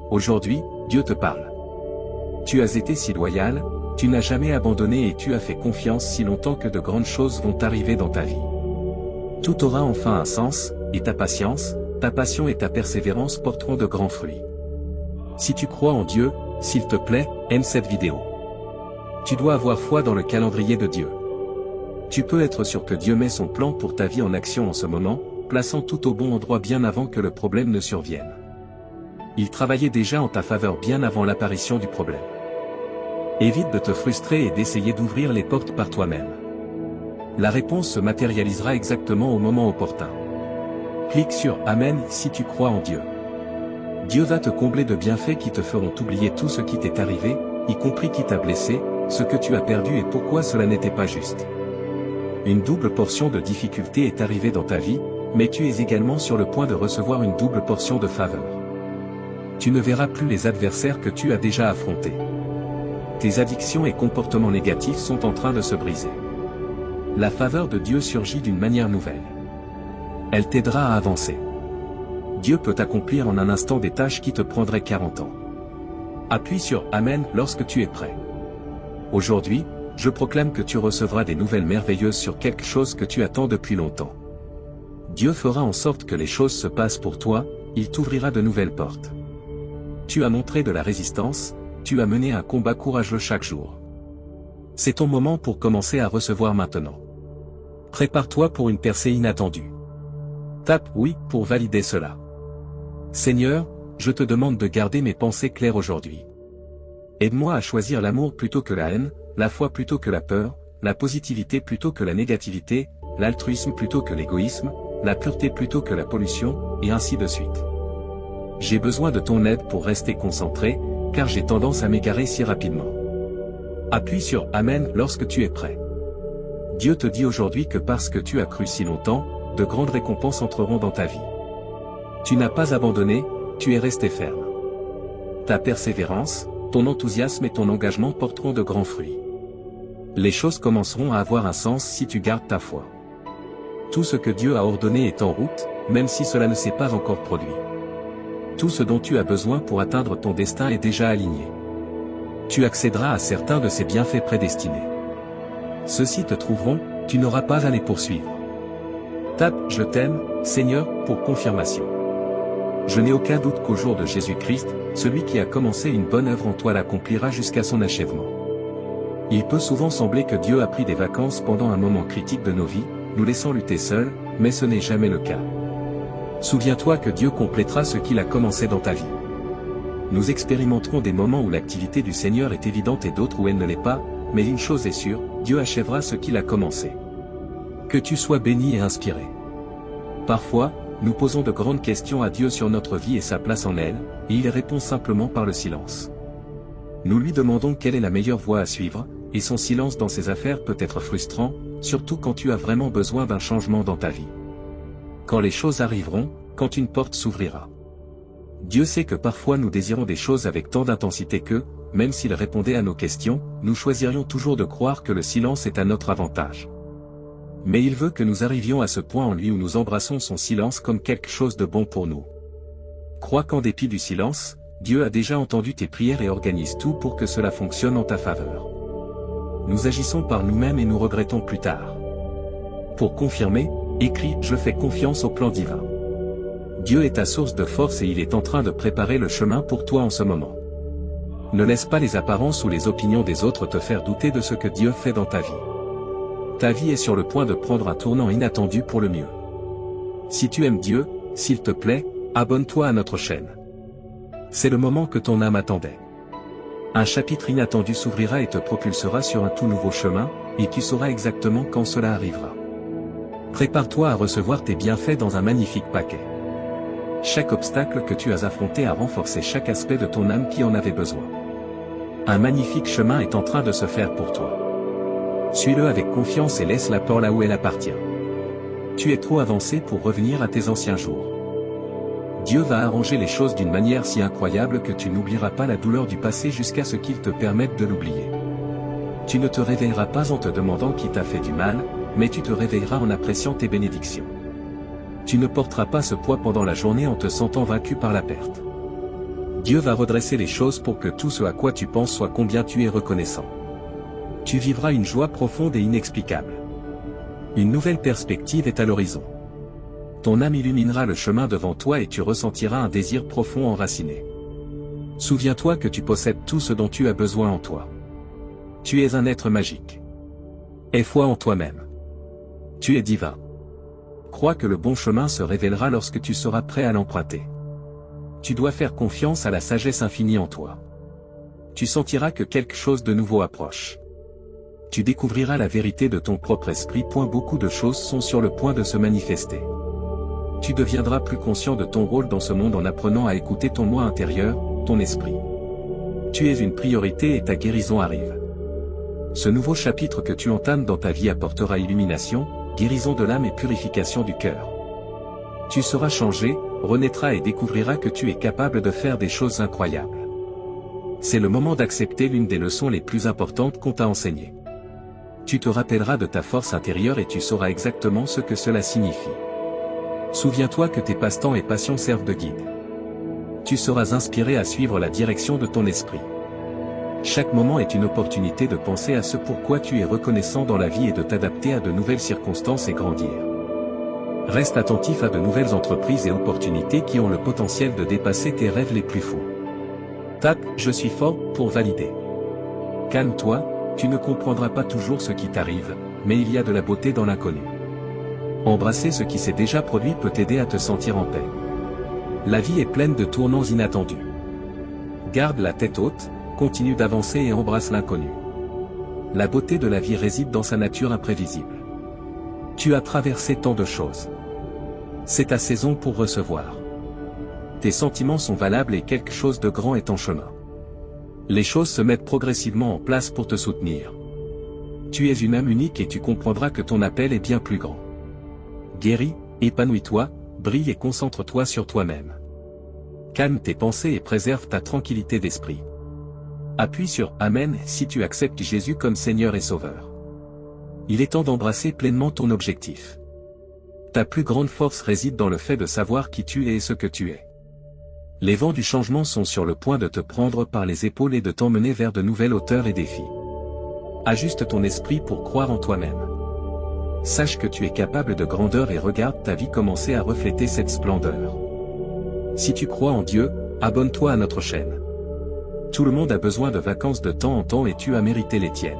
Aujourd'hui, Dieu te parle. Tu as été si loyal, tu n'as jamais abandonné et tu as fait confiance si longtemps que de grandes choses vont arriver dans ta vie. Tout aura enfin un sens, et ta patience, ta passion et ta persévérance porteront de grands fruits. Si tu crois en Dieu, s'il te plaît, aime cette vidéo. Tu dois avoir foi dans le calendrier de Dieu. Tu peux être sûr que Dieu met son plan pour ta vie en action en ce moment, plaçant tout au bon endroit bien avant que le problème ne survienne. Il travaillait déjà en ta faveur bien avant l'apparition du problème. Évite de te frustrer et d'essayer d'ouvrir les portes par toi-même. La réponse se matérialisera exactement au moment opportun. Clique sur Amen si tu crois en Dieu. Dieu va te combler de bienfaits qui te feront oublier tout ce qui t'est arrivé, y compris qui t'a blessé, ce que tu as perdu et pourquoi cela n'était pas juste. Une double portion de difficulté est arrivée dans ta vie, mais tu es également sur le point de recevoir une double portion de faveur. Tu ne verras plus les adversaires que tu as déjà affrontés. Tes addictions et comportements négatifs sont en train de se briser. La faveur de Dieu surgit d'une manière nouvelle. Elle t'aidera à avancer. Dieu peut accomplir en un instant des tâches qui te prendraient 40 ans. Appuie sur Amen lorsque tu es prêt. Aujourd'hui, je proclame que tu recevras des nouvelles merveilleuses sur quelque chose que tu attends depuis longtemps. Dieu fera en sorte que les choses se passent pour toi, il t'ouvrira de nouvelles portes. Tu as montré de la résistance, tu as mené un combat courageux chaque jour. C'est ton moment pour commencer à recevoir maintenant. Prépare-toi pour une percée inattendue. Tape oui pour valider cela. Seigneur, je te demande de garder mes pensées claires aujourd'hui. Aide-moi à choisir l'amour plutôt que la haine, la foi plutôt que la peur, la positivité plutôt que la négativité, l'altruisme plutôt que l'égoïsme, la pureté plutôt que la pollution, et ainsi de suite. J'ai besoin de ton aide pour rester concentré, car j'ai tendance à m'égarer si rapidement. Appuie sur Amen lorsque tu es prêt. Dieu te dit aujourd'hui que parce que tu as cru si longtemps, de grandes récompenses entreront dans ta vie. Tu n'as pas abandonné, tu es resté ferme. Ta persévérance, ton enthousiasme et ton engagement porteront de grands fruits. Les choses commenceront à avoir un sens si tu gardes ta foi. Tout ce que Dieu a ordonné est en route, même si cela ne s'est pas encore produit. Tout ce dont tu as besoin pour atteindre ton destin est déjà aligné. Tu accéderas à certains de ces bienfaits prédestinés. Ceux-ci te trouveront, tu n'auras pas à les poursuivre. Tape « Je t'aime, Seigneur » pour confirmation. Je n'ai aucun doute qu'au jour de Jésus-Christ, celui qui a commencé une bonne œuvre en toi l'accomplira jusqu'à son achèvement. Il peut souvent sembler que Dieu a pris des vacances pendant un moment critique de nos vies, nous laissant lutter seuls, mais ce n'est jamais le cas. Souviens-toi que Dieu complétera ce qu'il a commencé dans ta vie. Nous expérimenterons des moments où l'activité du Seigneur est évidente et d'autres où elle ne l'est pas, mais une chose est sûre, Dieu achèvera ce qu'il a commencé. Que tu sois béni et inspiré. Parfois, nous posons de grandes questions à Dieu sur notre vie et sa place en elle, et il répond simplement par le silence. Nous lui demandons quelle est la meilleure voie à suivre, et son silence dans ses affaires peut être frustrant, surtout quand tu as vraiment besoin d'un changement dans ta vie. Quand les choses arriveront, quand une porte s'ouvrira. Dieu sait que parfois nous désirons des choses avec tant d'intensité que, même s'il répondait à nos questions, nous choisirions toujours de croire que le silence est à notre avantage. Mais il veut que nous arrivions à ce point en lui où nous embrassons son silence comme quelque chose de bon pour nous. Crois qu'en dépit du silence, Dieu a déjà entendu tes prières et organise tout pour que cela fonctionne en ta faveur. Nous agissons par nous-mêmes et nous regrettons plus tard. Pour confirmer, écris « Je fais confiance au plan divin ». Dieu est ta source de force et il est en train de préparer le chemin pour toi en ce moment. Ne laisse pas les apparences ou les opinions des autres te faire douter de ce que Dieu fait dans ta vie. Ta vie est sur le point de prendre un tournant inattendu pour le mieux. Si tu aimes Dieu, s'il te plaît, abonne-toi à notre chaîne. C'est le moment que ton âme attendait. Un chapitre inattendu s'ouvrira et te propulsera sur un tout nouveau chemin, et tu sauras exactement quand cela arrivera. Prépare-toi à recevoir tes bienfaits dans un magnifique paquet. Chaque obstacle que tu as affronté a renforcé chaque aspect de ton âme qui en avait besoin. Un magnifique chemin est en train de se faire pour toi. Suis-le avec confiance et laisse la porte là où elle appartient. Tu es trop avancé pour revenir à tes anciens jours. Dieu va arranger les choses d'une manière si incroyable que tu n'oublieras pas la douleur du passé jusqu'à ce qu'il te permette de l'oublier. Tu ne te réveilleras pas en te demandant qui t'a fait du mal, mais tu te réveilleras en appréciant tes bénédictions. Tu ne porteras pas ce poids pendant la journée en te sentant vaincu par la perte. Dieu va redresser les choses pour que tout ce à quoi tu penses soit combien tu es reconnaissant. Tu vivras une joie profonde et inexplicable. Une nouvelle perspective est à l'horizon. Ton âme illuminera le chemin devant toi et tu ressentiras un désir profond enraciné. Souviens-toi que tu possèdes tout ce dont tu as besoin en toi. Tu es un être magique. Aie foi en toi-même. Tu es divin. Crois que le bon chemin se révélera lorsque tu seras prêt à l'emprunter. Tu dois faire confiance à la sagesse infinie en toi. Tu sentiras que quelque chose de nouveau approche. Tu découvriras la vérité de ton propre esprit. Beaucoup de choses sont sur le point de se manifester. Tu deviendras plus conscient de ton rôle dans ce monde en apprenant à écouter ton moi intérieur, ton esprit. Tu es une priorité et ta guérison arrive. Ce nouveau chapitre que tu entames dans ta vie apportera illumination, guérison de l'âme et purification du cœur. Tu seras changé, renaîtras et découvriras que tu es capable de faire des choses incroyables. C'est le moment d'accepter l'une des leçons les plus importantes qu'on t'a enseignées. Tu te rappelleras de ta force intérieure et tu sauras exactement ce que cela signifie. Souviens-toi que tes passe-temps et passions servent de guide. Tu seras inspiré à suivre la direction de ton esprit. Chaque moment est une opportunité de penser à ce pourquoi tu es reconnaissant dans la vie et de t'adapter à de nouvelles circonstances et grandir. Reste attentif à de nouvelles entreprises et opportunités qui ont le potentiel de dépasser tes rêves les plus fous. Tape « Je suis fort » pour valider. Calme-toi, tu ne comprendras pas toujours ce qui t'arrive, mais il y a de la beauté dans l'inconnu. Embrasser ce qui s'est déjà produit peut t'aider à te sentir en paix. La vie est pleine de tournants inattendus. Garde la tête haute, continue d'avancer et embrasse l'inconnu. La beauté de la vie réside dans sa nature imprévisible. Tu as traversé tant de choses. C'est ta saison pour recevoir. Tes sentiments sont valables et quelque chose de grand est en chemin. Les choses se mettent progressivement en place pour te soutenir. Tu es une âme unique et tu comprendras que ton appel est bien plus grand. Guéris, épanouis-toi, brille et concentre-toi sur toi-même. Calme tes pensées et préserve ta tranquillité d'esprit. Appuie sur « Amen » si tu acceptes Jésus comme Seigneur et Sauveur. Il est temps d'embrasser pleinement ton objectif. Ta plus grande force réside dans le fait de savoir qui tu es et ce que tu es. Les vents du changement sont sur le point de te prendre par les épaules et de t'emmener vers de nouvelles hauteurs et défis. Ajuste ton esprit pour croire en toi-même. Sache que tu es capable de grandeur et regarde ta vie commencer à refléter cette splendeur. Si tu crois en Dieu, abonne-toi à notre chaîne. Tout le monde a besoin de vacances de temps en temps et tu as mérité les tiennes.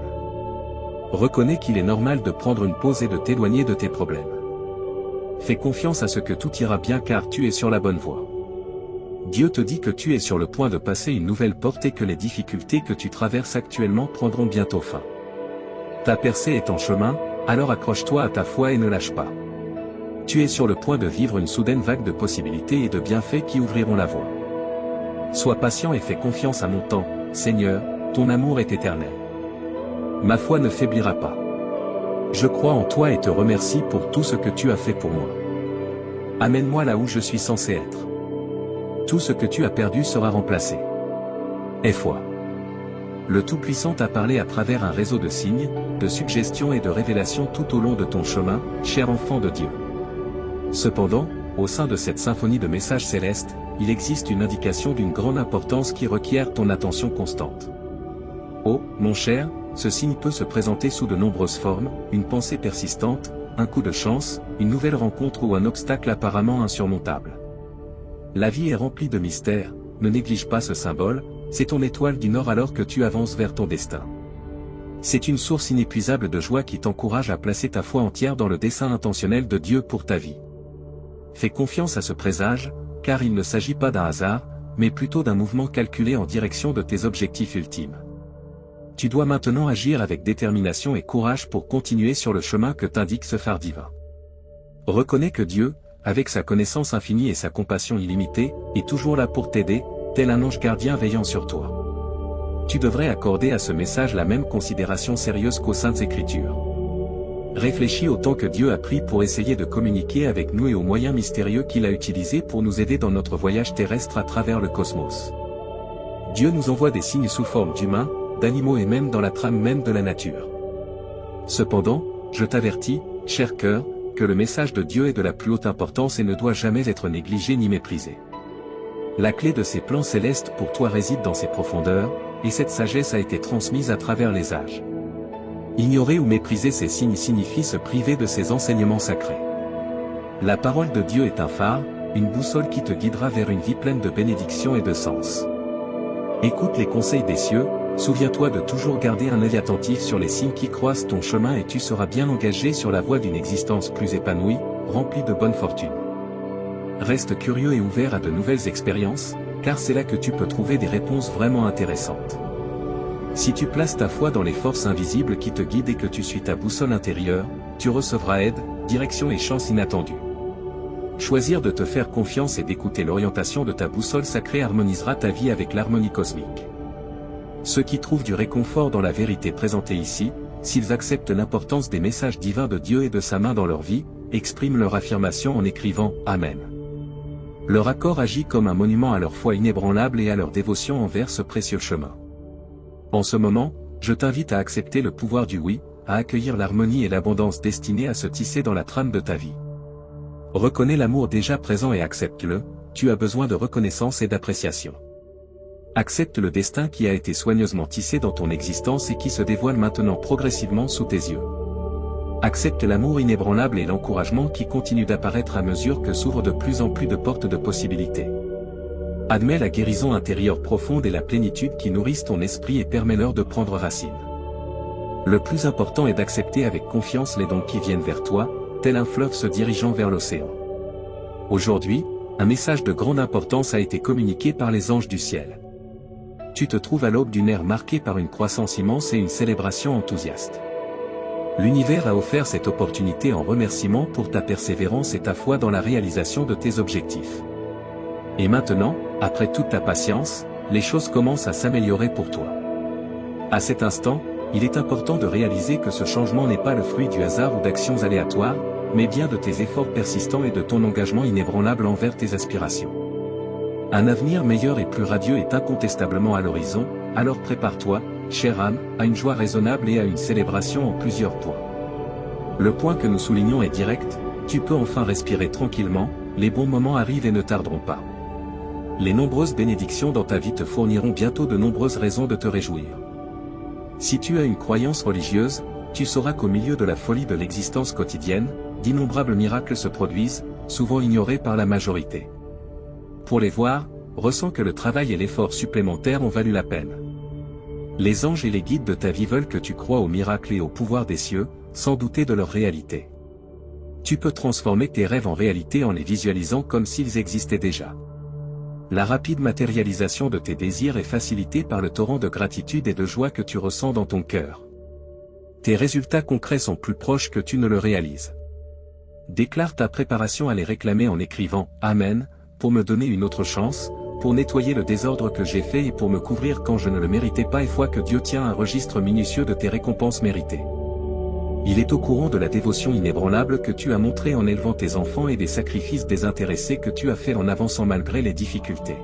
Reconnais qu'il est normal de prendre une pause et de t'éloigner de tes problèmes. Fais confiance à ce que tout ira bien car tu es sur la bonne voie. Dieu te dit que tu es sur le point de passer une nouvelle porte et que les difficultés que tu traverses actuellement prendront bientôt fin. Ta percée est en chemin, alors accroche-toi à ta foi et ne lâche pas. Tu es sur le point de vivre une soudaine vague de possibilités et de bienfaits qui ouvriront la voie. Sois patient et fais confiance à mon temps, Seigneur, ton amour est éternel. Ma foi ne faiblira pas. Je crois en toi et te remercie pour tout ce que tu as fait pour moi. Amène-moi là où je suis censé être. Tout ce que tu as perdu sera remplacé. Aie foi. Le Tout-Puissant t'a parlé à travers un réseau de signes, de suggestions et de révélations tout au long de ton chemin, cher enfant de Dieu. Cependant, au sein de cette symphonie de messages célestes, il existe une indication d'une grande importance qui requiert ton attention constante. Oh, mon cher, ce signe peut se présenter sous de nombreuses formes, une pensée persistante, un coup de chance, une nouvelle rencontre ou un obstacle apparemment insurmontable. La vie est remplie de mystères, ne néglige pas ce symbole, c'est ton étoile du Nord alors que tu avances vers ton destin. C'est une source inépuisable de joie qui t'encourage à placer ta foi entière dans le dessein intentionnel de Dieu pour ta vie. Fais confiance à ce présage, car il ne s'agit pas d'un hasard, mais plutôt d'un mouvement calculé en direction de tes objectifs ultimes. Tu dois maintenant agir avec détermination et courage pour continuer sur le chemin que t'indique ce phare divin. Reconnais que Dieu, avec sa connaissance infinie et sa compassion illimitée, est toujours là pour t'aider, tel un ange gardien veillant sur toi. Tu devrais accorder à ce message la même considération sérieuse qu'aux Saintes Écritures. Réfléchis au temps que Dieu a pris pour essayer de communiquer avec nous et aux moyens mystérieux qu'il a utilisés pour nous aider dans notre voyage terrestre à travers le cosmos. Dieu nous envoie des signes sous forme d'humains, d'animaux et même dans la trame même de la nature. Cependant, je t'avertis, cher cœur, que le message de Dieu est de la plus haute importance et ne doit jamais être négligé ni méprisé. La clé de ces plans célestes pour toi réside dans ses profondeurs, et cette sagesse a été transmise à travers les âges. Ignorer ou mépriser ces signes signifie se priver de ces enseignements sacrés. La parole de Dieu est un phare, une boussole qui te guidera vers une vie pleine de bénédictions et de sens. Écoute les conseils des cieux, souviens-toi de toujours garder un œil attentif sur les signes qui croisent ton chemin et tu seras bien engagé sur la voie d'une existence plus épanouie, remplie de bonne fortune. Reste curieux et ouvert à de nouvelles expériences, car c'est là que tu peux trouver des réponses vraiment intéressantes. Si tu places ta foi dans les forces invisibles qui te guident et que tu suis ta boussole intérieure, tu recevras aide, direction et chance inattendue. Choisir de te faire confiance et d'écouter l'orientation de ta boussole sacrée harmonisera ta vie avec l'harmonie cosmique. Ceux qui trouvent du réconfort dans la vérité présentée ici, s'ils acceptent l'importance des messages divins de Dieu et de sa main dans leur vie, expriment leur affirmation en écrivant « Amen ». Leur accord agit comme un monument à leur foi inébranlable et à leur dévotion envers ce précieux chemin. En ce moment, je t'invite à accepter le pouvoir du oui, à accueillir l'harmonie et l'abondance destinée à se tisser dans la trame de ta vie. Reconnais l'amour déjà présent et accepte-le, tu as besoin de reconnaissance et d'appréciation. Accepte le destin qui a été soigneusement tissé dans ton existence et qui se dévoile maintenant progressivement sous tes yeux. Accepte l'amour inébranlable et l'encouragement qui continue d'apparaître à mesure que s'ouvrent de plus en plus de portes de possibilités. Admets la guérison intérieure profonde et la plénitude qui nourrissent ton esprit et permet-leur de prendre racine. Le plus important est d'accepter avec confiance les dons qui viennent vers toi, tel un fleuve se dirigeant vers l'océan. Aujourd'hui, un message de grande importance a été communiqué par les anges du ciel. Tu te trouves à l'aube d'une ère marquée par une croissance immense et une célébration enthousiaste. L'univers a offert cette opportunité en remerciement pour ta persévérance et ta foi dans la réalisation de tes objectifs. Et maintenant, après toute ta patience, les choses commencent à s'améliorer pour toi. À cet instant, il est important de réaliser que ce changement n'est pas le fruit du hasard ou d'actions aléatoires, mais bien de tes efforts persistants et de ton engagement inébranlable envers tes aspirations. Un avenir meilleur et plus radieux est incontestablement à l'horizon, alors prépare-toi, chère âme, à une joie raisonnable et à une célébration en plusieurs points. Le point que nous soulignons est direct, tu peux enfin respirer tranquillement, les bons moments arrivent et ne tarderont pas. Les nombreuses bénédictions dans ta vie te fourniront bientôt de nombreuses raisons de te réjouir. Si tu as une croyance religieuse, tu sauras qu'au milieu de la folie de l'existence quotidienne, d'innombrables miracles se produisent, souvent ignorés par la majorité. Pour les voir, ressens que le travail et l'effort supplémentaires ont valu la peine. Les anges et les guides de ta vie veulent que tu crois aux miracles et au pouvoir des cieux, sans douter de leur réalité. Tu peux transformer tes rêves en réalité en les visualisant comme s'ils existaient déjà. La rapide matérialisation de tes désirs est facilitée par le torrent de gratitude et de joie que tu ressens dans ton cœur. Tes résultats concrets sont plus proches que tu ne le réalises. Déclare ta préparation à les réclamer en écrivant « Amen » pour me donner une autre chance, pour nettoyer le désordre que j'ai fait et pour me couvrir quand je ne le méritais pas et foi que Dieu tient un registre minutieux de tes récompenses méritées. Il est au courant de la dévotion inébranlable que tu as montrée en élevant tes enfants et des sacrifices désintéressés que tu as fait en avançant malgré les difficultés.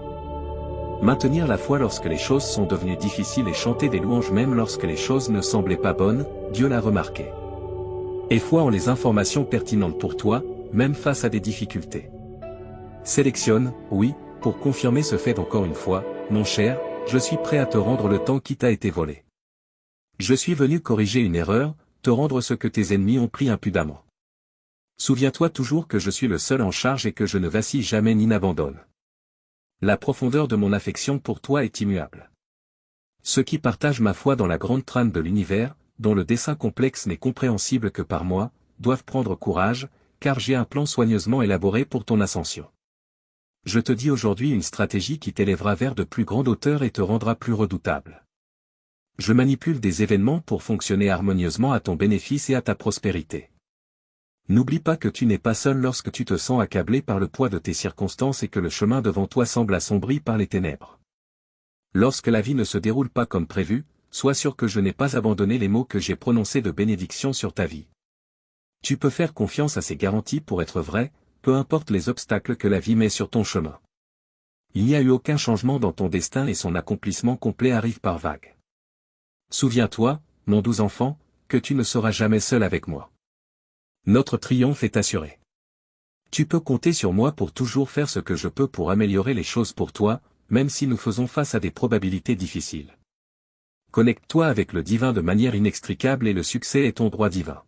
Maintenir la foi lorsque les choses sont devenues difficiles et chanter des louanges même lorsque les choses ne semblaient pas bonnes, Dieu l'a remarqué. Et foi en les informations pertinentes pour toi, même face à des difficultés. Sélectionne, oui, pour confirmer ce fait encore une fois, mon cher, je suis prêt à te rendre le temps qui t'a été volé. Je suis venu corriger une erreur, te rendre ce que tes ennemis ont pris impudemment. Souviens-toi toujours que je suis le seul en charge et que je ne vacille jamais ni n'abandonne. La profondeur de mon affection pour toi est immuable. Ceux qui partagent ma foi dans la grande trame de l'univers, dont le dessein complexe n'est compréhensible que par moi, doivent prendre courage, car j'ai un plan soigneusement élaboré pour ton ascension. Je te dis aujourd'hui une stratégie qui t'élèvera vers de plus grandes hauteurs et te rendra plus redoutable. Je manipule des événements pour fonctionner harmonieusement à ton bénéfice et à ta prospérité. N'oublie pas que tu n'es pas seul lorsque tu te sens accablé par le poids de tes circonstances et que le chemin devant toi semble assombri par les ténèbres. Lorsque la vie ne se déroule pas comme prévu, sois sûr que je n'ai pas abandonné les mots que j'ai prononcés de bénédiction sur ta vie. Tu peux faire confiance à ces garanties pour être vraies, peu importe les obstacles que la vie met sur ton chemin. Il n'y a eu aucun changement dans ton destin et son accomplissement complet arrive par vagues. Souviens-toi, mon doux enfant, que tu ne seras jamais seul avec moi. Notre triomphe est assuré. Tu peux compter sur moi pour toujours faire ce que je peux pour améliorer les choses pour toi, même si nous faisons face à des probabilités difficiles. Connecte-toi avec le divin de manière inextricable et le succès est ton droit divin.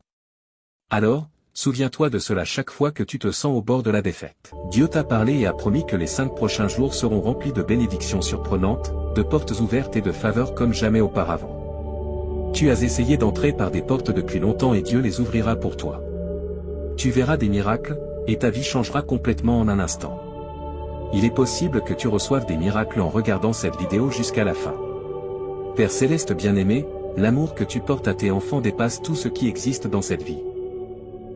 Alors, souviens-toi de cela chaque fois que tu te sens au bord de la défaite. Dieu t'a parlé et a promis que les 5 prochains jours seront remplis de bénédictions surprenantes, de portes ouvertes et de faveurs comme jamais auparavant. Tu as essayé d'entrer par des portes depuis longtemps et Dieu les ouvrira pour toi. Tu verras des miracles, et ta vie changera complètement en un instant. Il est possible que tu reçoives des miracles en regardant cette vidéo jusqu'à la fin. Père Céleste bien-aimé, l'amour que tu portes à tes enfants dépasse tout ce qui existe dans cette vie.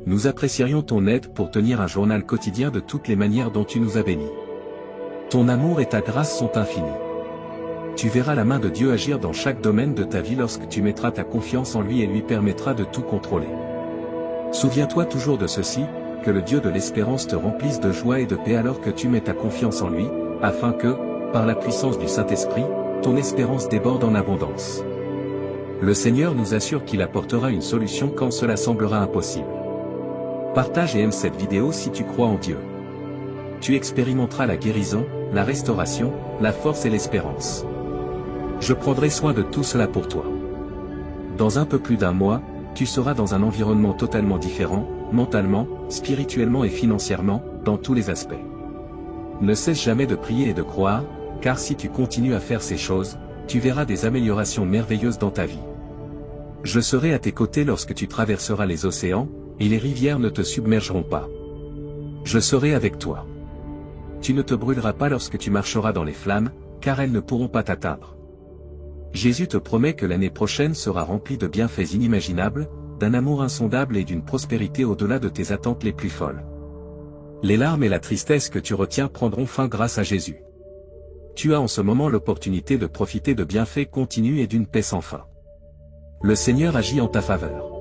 Nous apprécierions ton aide pour tenir un journal quotidien de toutes les manières dont tu nous as bénis. Ton amour et ta grâce sont infinis. Tu verras la main de Dieu agir dans chaque domaine de ta vie lorsque tu mettras ta confiance en lui et lui permettra de tout contrôler. Souviens-toi toujours de ceci, que le Dieu de l'espérance te remplisse de joie et de paix alors que tu mets ta confiance en lui, afin que, par la puissance du Saint-Esprit, ton espérance déborde en abondance. Le Seigneur nous assure qu'il apportera une solution quand cela semblera impossible. Partage et aime cette vidéo si tu crois en Dieu. Tu expérimenteras la guérison, la restauration, la force et l'espérance. Je prendrai soin de tout cela pour toi. Dans un peu plus d'1 mois, tu seras dans un environnement totalement différent, mentalement, spirituellement et financièrement, dans tous les aspects. Ne cesse jamais de prier et de croire, car si tu continues à faire ces choses, tu verras des améliorations merveilleuses dans ta vie. Je serai à tes côtés lorsque tu traverseras les océans, et les rivières ne te submergeront pas. Je serai avec toi. Tu ne te brûleras pas lorsque tu marcheras dans les flammes, car elles ne pourront pas t'atteindre. Jésus te promet que l'année prochaine sera remplie de bienfaits inimaginables, d'un amour insondable et d'une prospérité au-delà de tes attentes les plus folles. Les larmes et la tristesse que tu retiens prendront fin grâce à Jésus. Tu as en ce moment l'opportunité de profiter de bienfaits continus et d'une paix sans fin. Le Seigneur agit en ta faveur.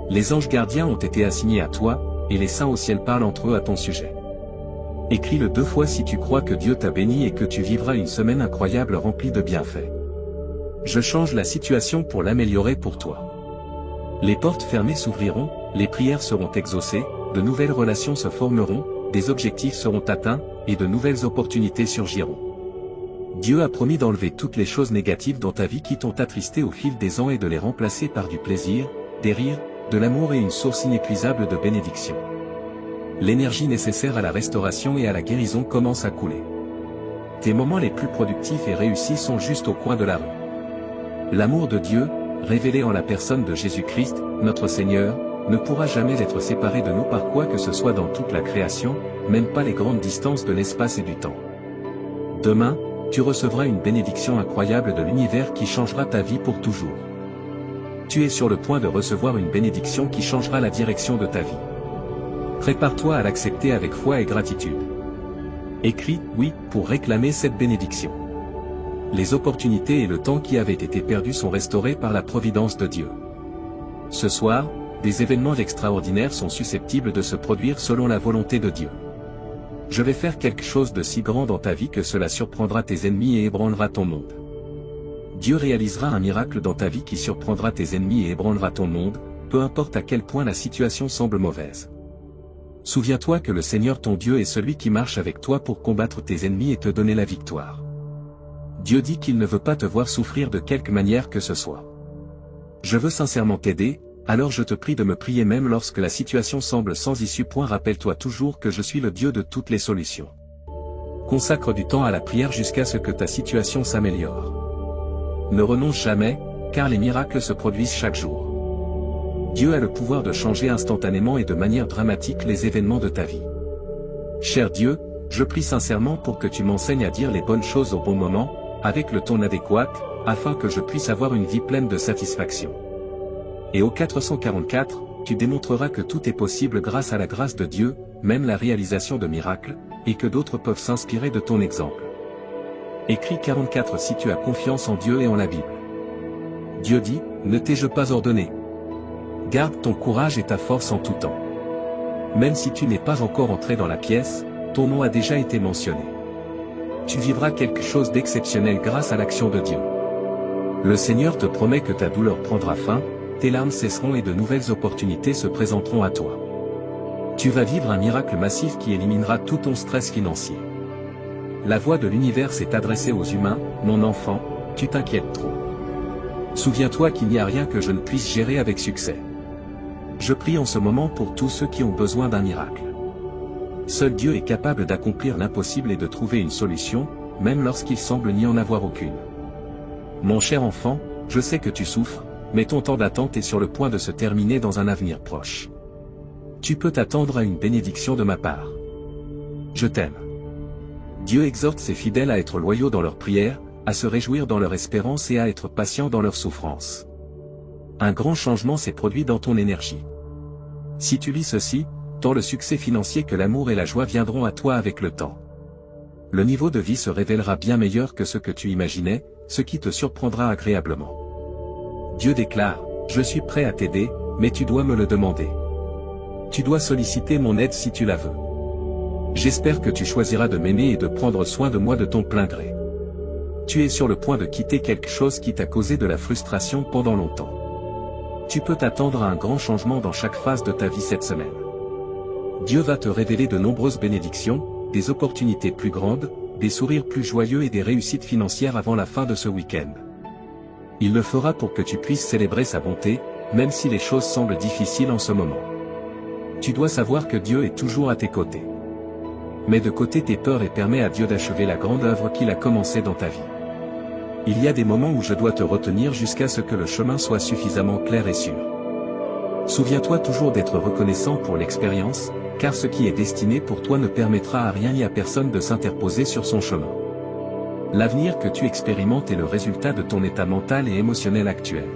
Les anges gardiens ont été assignés à toi, et les saints au ciel parlent entre eux à ton sujet. Écris-le 2 fois si tu crois que Dieu t'a béni et que tu vivras une semaine incroyable remplie de bienfaits. Je change la situation pour l'améliorer pour toi. Les portes fermées s'ouvriront, les prières seront exaucées, de nouvelles relations se formeront, des objectifs seront atteints, et de nouvelles opportunités surgiront. Dieu a promis d'enlever toutes les choses négatives dans ta vie qui t'ont attristé au fil des ans et de les remplacer par du plaisir, des rires, de l'amour et une source inépuisable de bénédiction. L'énergie nécessaire à la restauration et à la guérison commence à couler. Tes moments les plus productifs et réussis sont juste au coin de la rue. L'amour de Dieu, révélé en la personne de Jésus-Christ, notre Seigneur, ne pourra jamais être séparé de nous par quoi que ce soit dans toute la création, même pas les grandes distances de l'espace et du temps. Demain, tu recevras une bénédiction incroyable de l'univers qui changera ta vie pour toujours. Tu es sur le point de recevoir une bénédiction qui changera la direction de ta vie. Prépare-toi à l'accepter avec foi et gratitude. Écris « oui » pour réclamer cette bénédiction. Les opportunités et le temps qui avaient été perdus sont restaurés par la providence de Dieu. Ce soir, des événements extraordinaires sont susceptibles de se produire selon la volonté de Dieu. Je vais faire quelque chose de si grand dans ta vie que cela surprendra tes ennemis et ébranlera ton monde. Dieu réalisera un miracle dans ta vie qui surprendra tes ennemis et ébranlera ton monde, peu importe à quel point la situation semble mauvaise. Souviens-toi que le Seigneur ton Dieu est celui qui marche avec toi pour combattre tes ennemis et te donner la victoire. Dieu dit qu'il ne veut pas te voir souffrir de quelque manière que ce soit. Je veux sincèrement t'aider, alors je te prie de me prier même lorsque la situation semble sans issue. Rappelle-toi toujours que je suis le Dieu de toutes les solutions. Consacre du temps à la prière jusqu'à ce que ta situation s'améliore. Ne renonce jamais, car les miracles se produisent chaque jour. Dieu a le pouvoir de changer instantanément et de manière dramatique les événements de ta vie. Cher Dieu, je prie sincèrement pour que tu m'enseignes à dire les bonnes choses au bon moment, avec le ton adéquat, afin que je puisse avoir une vie pleine de satisfaction. Et au 444, tu démontreras que tout est possible grâce à la grâce de Dieu, même la réalisation de miracles, et que d'autres peuvent s'inspirer de ton exemple. Écris 44 si tu as confiance en Dieu et en la Bible. Dieu dit, ne t'ai-je pas ordonné? Garde ton courage et ta force en tout temps. Même si tu n'es pas encore entré dans la pièce, ton nom a déjà été mentionné. Tu vivras quelque chose d'exceptionnel grâce à l'action de Dieu. Le Seigneur te promet que ta douleur prendra fin, tes larmes cesseront et de nouvelles opportunités se présenteront à toi. Tu vas vivre un miracle massif qui éliminera tout ton stress financier. La voix de l'univers s'est adressée aux humains, mon enfant, tu t'inquiètes trop. Souviens-toi qu'il n'y a rien que je ne puisse gérer avec succès. Je prie en ce moment pour tous ceux qui ont besoin d'un miracle. Seul Dieu est capable d'accomplir l'impossible et de trouver une solution, même lorsqu'il semble n'y en avoir aucune. Mon cher enfant, je sais que tu souffres, mais ton temps d'attente est sur le point de se terminer dans un avenir proche. Tu peux t'attendre à une bénédiction de ma part. Je t'aime. Dieu exhorte ses fidèles à être loyaux dans leurs prières, à se réjouir dans leur espérance et à être patients dans leur souffrance. Un grand changement s'est produit dans ton énergie. Si tu lis ceci, tant le succès financier que l'amour et la joie viendront à toi avec le temps. Le niveau de vie se révélera bien meilleur que ce que tu imaginais, ce qui te surprendra agréablement. Dieu déclare, je suis prêt à t'aider, mais tu dois me le demander. Tu dois solliciter mon aide si tu la veux. J'espère que tu choisiras de m'aimer et de prendre soin de moi de ton plein gré. Tu es sur le point de quitter quelque chose qui t'a causé de la frustration pendant longtemps. Tu peux t'attendre à un grand changement dans chaque phase de ta vie cette semaine. Dieu va te révéler de nombreuses bénédictions, des opportunités plus grandes, des sourires plus joyeux et des réussites financières avant la fin de ce week-end. Il le fera pour que tu puisses célébrer sa bonté, même si les choses semblent difficiles en ce moment. Tu dois savoir que Dieu est toujours à tes côtés. Mets de côté tes peurs et permets à Dieu d'achever la grande œuvre qu'il a commencée dans ta vie. Il y a des moments où je dois te retenir jusqu'à ce que le chemin soit suffisamment clair et sûr. Souviens-toi toujours d'être reconnaissant pour l'expérience, car ce qui est destiné pour toi ne permettra à rien ni à personne de s'interposer sur son chemin. L'avenir que tu expérimentes est le résultat de ton état mental et émotionnel actuel.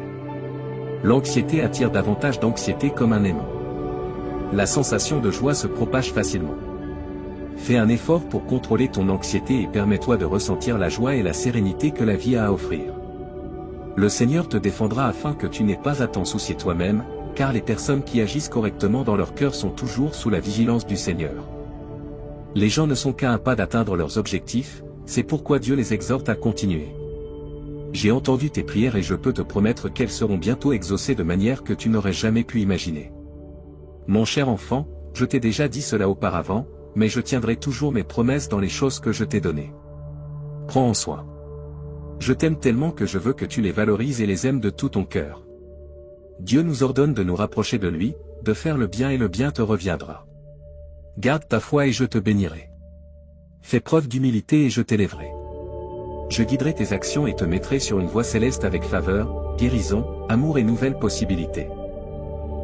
L'anxiété attire davantage d'anxiété comme un aimant. La sensation de joie se propage facilement. Fais un effort pour contrôler ton anxiété et permets-toi de ressentir la joie et la sérénité que la vie a à offrir. Le Seigneur te défendra afin que tu n'aies pas à t'en soucier toi-même, car les personnes qui agissent correctement dans leur cœur sont toujours sous la vigilance du Seigneur. Les gens ne sont qu'à un pas d'atteindre leurs objectifs, c'est pourquoi Dieu les exhorte à continuer. J'ai entendu tes prières et je peux te promettre qu'elles seront bientôt exaucées de manière que tu n'aurais jamais pu imaginer. Mon cher enfant, je t'ai déjà dit cela auparavant, mais je tiendrai toujours mes promesses dans les choses que je t'ai données. Prends en soin. Je t'aime tellement que je veux que tu les valorises et les aimes de tout ton cœur. Dieu nous ordonne de nous rapprocher de lui, de faire le bien et le bien te reviendra. Garde ta foi et je te bénirai. Fais preuve d'humilité et je t'élèverai. Je guiderai tes actions et te mettrai sur une voie céleste avec faveur, guérison, amour et nouvelles possibilités.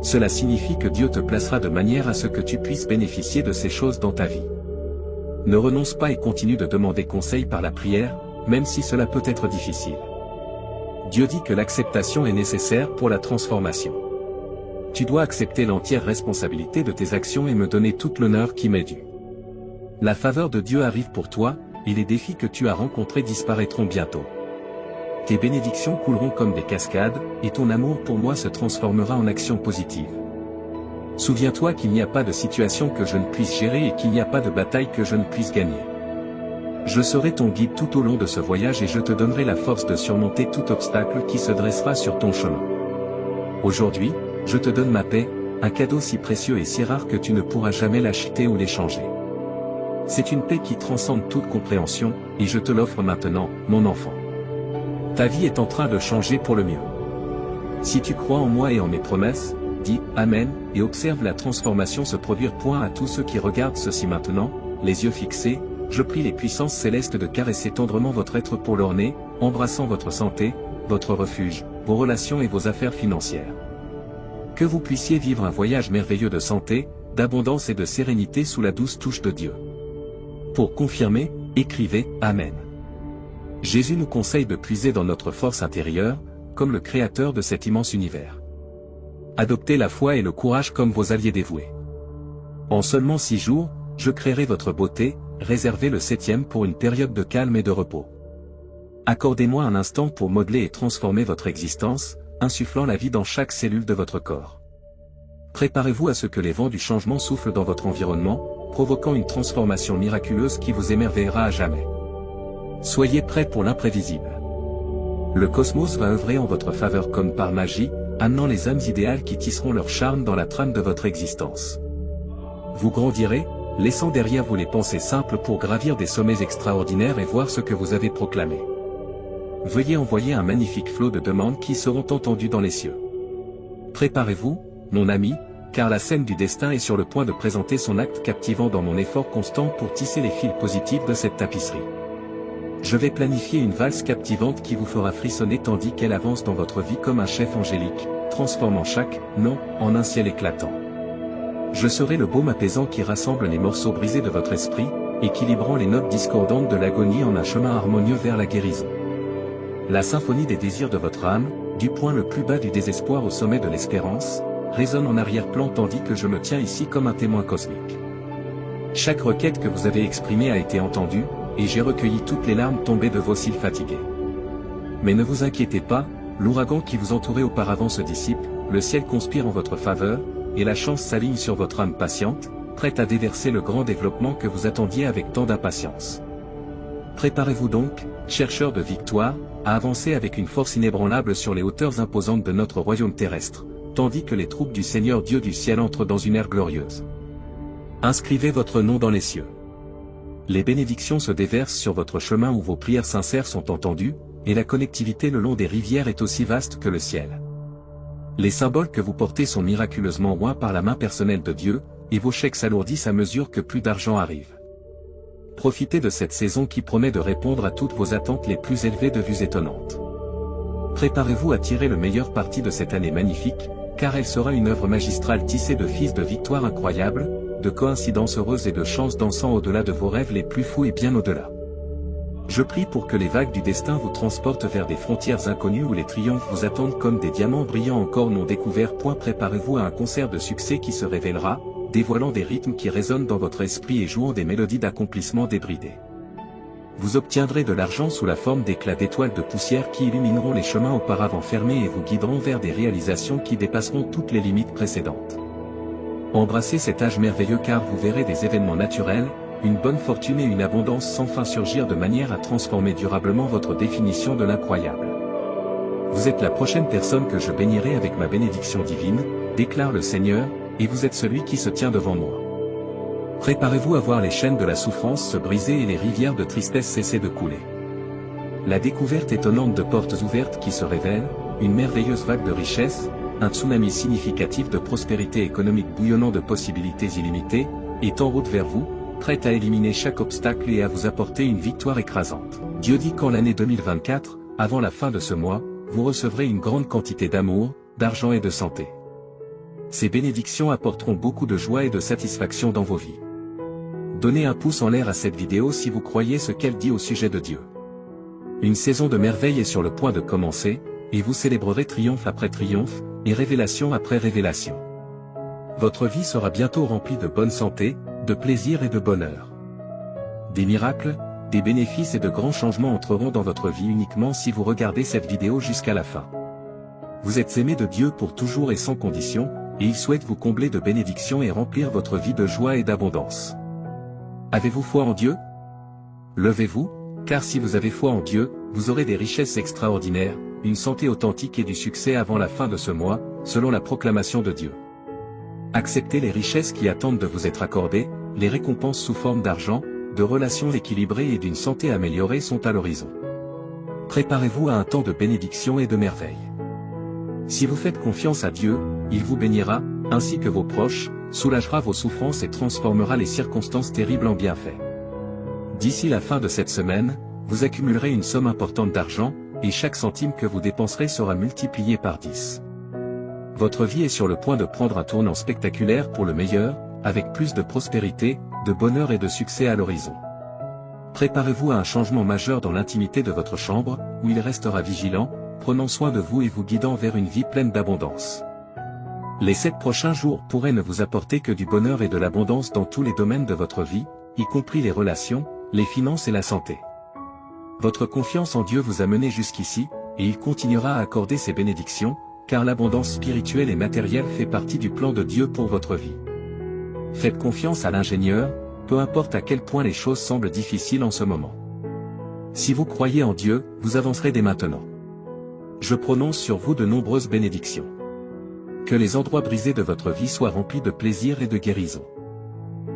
Cela signifie que Dieu te placera de manière à ce que tu puisses bénéficier de ces choses dans ta vie. Ne renonce pas et continue de demander conseil par la prière, même si cela peut être difficile. Dieu dit que l'acceptation est nécessaire pour la transformation. Tu dois accepter l'entière responsabilité de tes actions et me donner tout l'honneur qui m'est dû. La faveur de Dieu arrive pour toi, et les défis que tu as rencontrés disparaîtront bientôt. Tes bénédictions couleront comme des cascades, et ton amour pour moi se transformera en action positive. Souviens-toi qu'il n'y a pas de situation que je ne puisse gérer et qu'il n'y a pas de bataille que je ne puisse gagner. Je serai ton guide tout au long de ce voyage et je te donnerai la force de surmonter tout obstacle qui se dressera sur ton chemin. Aujourd'hui, je te donne ma paix, un cadeau si précieux et si rare que tu ne pourras jamais l'acheter ou l'échanger. C'est une paix qui transcende toute compréhension, et je te l'offre maintenant, mon enfant. Ta vie est en train de changer pour le mieux. Si tu crois en moi et en mes promesses, dis « Amen » et observe la transformation se produire. À tous ceux qui regardent ceci maintenant, les yeux fixés, je prie les puissances célestes de caresser tendrement votre être pour l'orner, embrassant votre santé, votre refuge, vos relations et vos affaires financières. Que vous puissiez vivre un voyage merveilleux de santé, d'abondance et de sérénité sous la douce touche de Dieu. Pour confirmer, écrivez « Amen ». Jésus nous conseille de puiser dans notre force intérieure, comme le créateur de cet immense univers. Adoptez la foi et le courage comme vos alliés dévoués. En seulement 6 jours, je créerai votre beauté, réservez le 7e pour une période de calme et de repos. Accordez-moi un instant pour modeler et transformer votre existence, insufflant la vie dans chaque cellule de votre corps. Préparez-vous à ce que les vents du changement soufflent dans votre environnement, provoquant une transformation miraculeuse qui vous émerveillera à jamais. Soyez prêts pour l'imprévisible. Le cosmos va œuvrer en votre faveur comme par magie, amenant les âmes idéales qui tisseront leur charme dans la trame de votre existence. Vous grandirez, laissant derrière vous les pensées simples pour gravir des sommets extraordinaires et voir ce que vous avez proclamé. Veuillez envoyer un magnifique flot de demandes qui seront entendues dans les cieux. Préparez-vous, mon ami, car la scène du destin est sur le point de présenter son acte captivant dans mon effort constant pour tisser les fils positifs de cette tapisserie. Je vais planifier une valse captivante qui vous fera frissonner tandis qu'elle avance dans votre vie comme un chef angélique, transformant chaque « non » en un ciel éclatant. Je serai le baume apaisant qui rassemble les morceaux brisés de votre esprit, équilibrant les notes discordantes de l'agonie en un chemin harmonieux vers la guérison. La symphonie des désirs de votre âme, du point le plus bas du désespoir au sommet de l'espérance, résonne en arrière-plan tandis que je me tiens ici comme un témoin cosmique. Chaque requête que vous avez exprimée a été entendue, et j'ai recueilli toutes les larmes tombées de vos cils fatigués. Mais ne vous inquiétez pas, l'ouragan qui vous entourait auparavant se dissipe, le ciel conspire en votre faveur, et la chance s'aligne sur votre âme patiente, prête à déverser le grand développement que vous attendiez avec tant d'impatience. Préparez-vous donc, chercheurs de victoire, à avancer avec une force inébranlable sur les hauteurs imposantes de notre royaume terrestre, tandis que les troupes du Seigneur Dieu du ciel entrent dans une ère glorieuse. Inscrivez votre nom dans les cieux. Les bénédictions se déversent sur votre chemin où vos prières sincères sont entendues, et la connectivité le long des rivières est aussi vaste que le ciel. Les symboles que vous portez sont miraculeusement oints par la main personnelle de Dieu, et vos chèques s'alourdissent à mesure que plus d'argent arrive. Profitez de cette saison qui promet de répondre à toutes vos attentes les plus élevées de vues étonnantes. Préparez-vous à tirer le meilleur parti de cette année magnifique, car elle sera une œuvre magistrale tissée de fils de victoires incroyables, de coïncidences heureuses et de chances dansant au-delà de vos rêves les plus fous et bien au-delà. Je prie pour que les vagues du destin vous transportent vers des frontières inconnues où les triomphes vous attendent comme des diamants brillants encore non découverts. Préparez-vous à un concert de succès qui se révélera, dévoilant des rythmes qui résonnent dans votre esprit et jouant des mélodies d'accomplissement débridées. Vous obtiendrez de l'argent sous la forme d'éclats d'étoiles de poussière qui illumineront les chemins auparavant fermés et vous guideront vers des réalisations qui dépasseront toutes les limites précédentes. Embrassez cet âge merveilleux car vous verrez des événements naturels, une bonne fortune et une abondance sans fin surgir de manière à transformer durablement votre définition de l'incroyable. Vous êtes la prochaine personne que je bénirai avec ma bénédiction divine, déclare le Seigneur, et vous êtes celui qui se tient devant moi. Préparez-vous à voir les chaînes de la souffrance se briser et les rivières de tristesse cesser de couler. La découverte étonnante de portes ouvertes qui se révèlent, une merveilleuse vague de richesse, un tsunami significatif de prospérité économique bouillonnant de possibilités illimitées, est en route vers vous, prête à éliminer chaque obstacle et à vous apporter une victoire écrasante. Dieu dit qu'en l'année 2024, avant la fin de ce mois, vous recevrez une grande quantité d'amour, d'argent et de santé. Ces bénédictions apporteront beaucoup de joie et de satisfaction dans vos vies. Donnez un pouce en l'air à cette vidéo si vous croyez ce qu'elle dit au sujet de Dieu. Une saison de merveilles est sur le point de commencer, et vous célébrerez triomphe après triomphe, et révélation après révélation. Votre vie sera bientôt remplie de bonne santé, de plaisir et de bonheur. Des miracles, des bénéfices et de grands changements entreront dans votre vie uniquement si vous regardez cette vidéo jusqu'à la fin. Vous êtes aimé de Dieu pour toujours et sans condition, et il souhaite vous combler de bénédictions et remplir votre vie de joie et d'abondance. Avez-vous foi en Dieu? Levez-vous, car si vous avez foi en Dieu, vous aurez des richesses extraordinaires, une santé authentique et du succès avant la fin de ce mois, selon la proclamation de Dieu. Acceptez les richesses qui attendent de vous être accordées, les récompenses sous forme d'argent, de relations équilibrées et d'une santé améliorée sont à l'horizon. Préparez-vous à un temps de bénédiction et de merveille. Si vous faites confiance à Dieu, il vous bénira, ainsi que vos proches, soulagera vos souffrances et transformera les circonstances terribles en bienfaits. D'ici la fin de cette semaine, vous accumulerez une somme importante d'argent, et chaque centime que vous dépenserez sera multiplié par 10. Votre vie est sur le point de prendre un tournant spectaculaire pour le meilleur, avec plus de prospérité, de bonheur et de succès à l'horizon. Préparez-vous à un changement majeur dans l'intimité de votre chambre, où il restera vigilant, prenant soin de vous et vous guidant vers une vie pleine d'abondance. Les 7 prochains jours pourraient ne vous apporter que du bonheur et de l'abondance dans tous les domaines de votre vie, y compris les relations, les finances et la santé. Votre confiance en Dieu vous a mené jusqu'ici, et il continuera à accorder ses bénédictions, car l'abondance spirituelle et matérielle fait partie du plan de Dieu pour votre vie. Faites confiance à l'ingénieur, peu importe à quel point les choses semblent difficiles en ce moment. Si vous croyez en Dieu, vous avancerez dès maintenant. Je prononce sur vous de nombreuses bénédictions. Que les endroits brisés de votre vie soient remplis de plaisir et de guérison.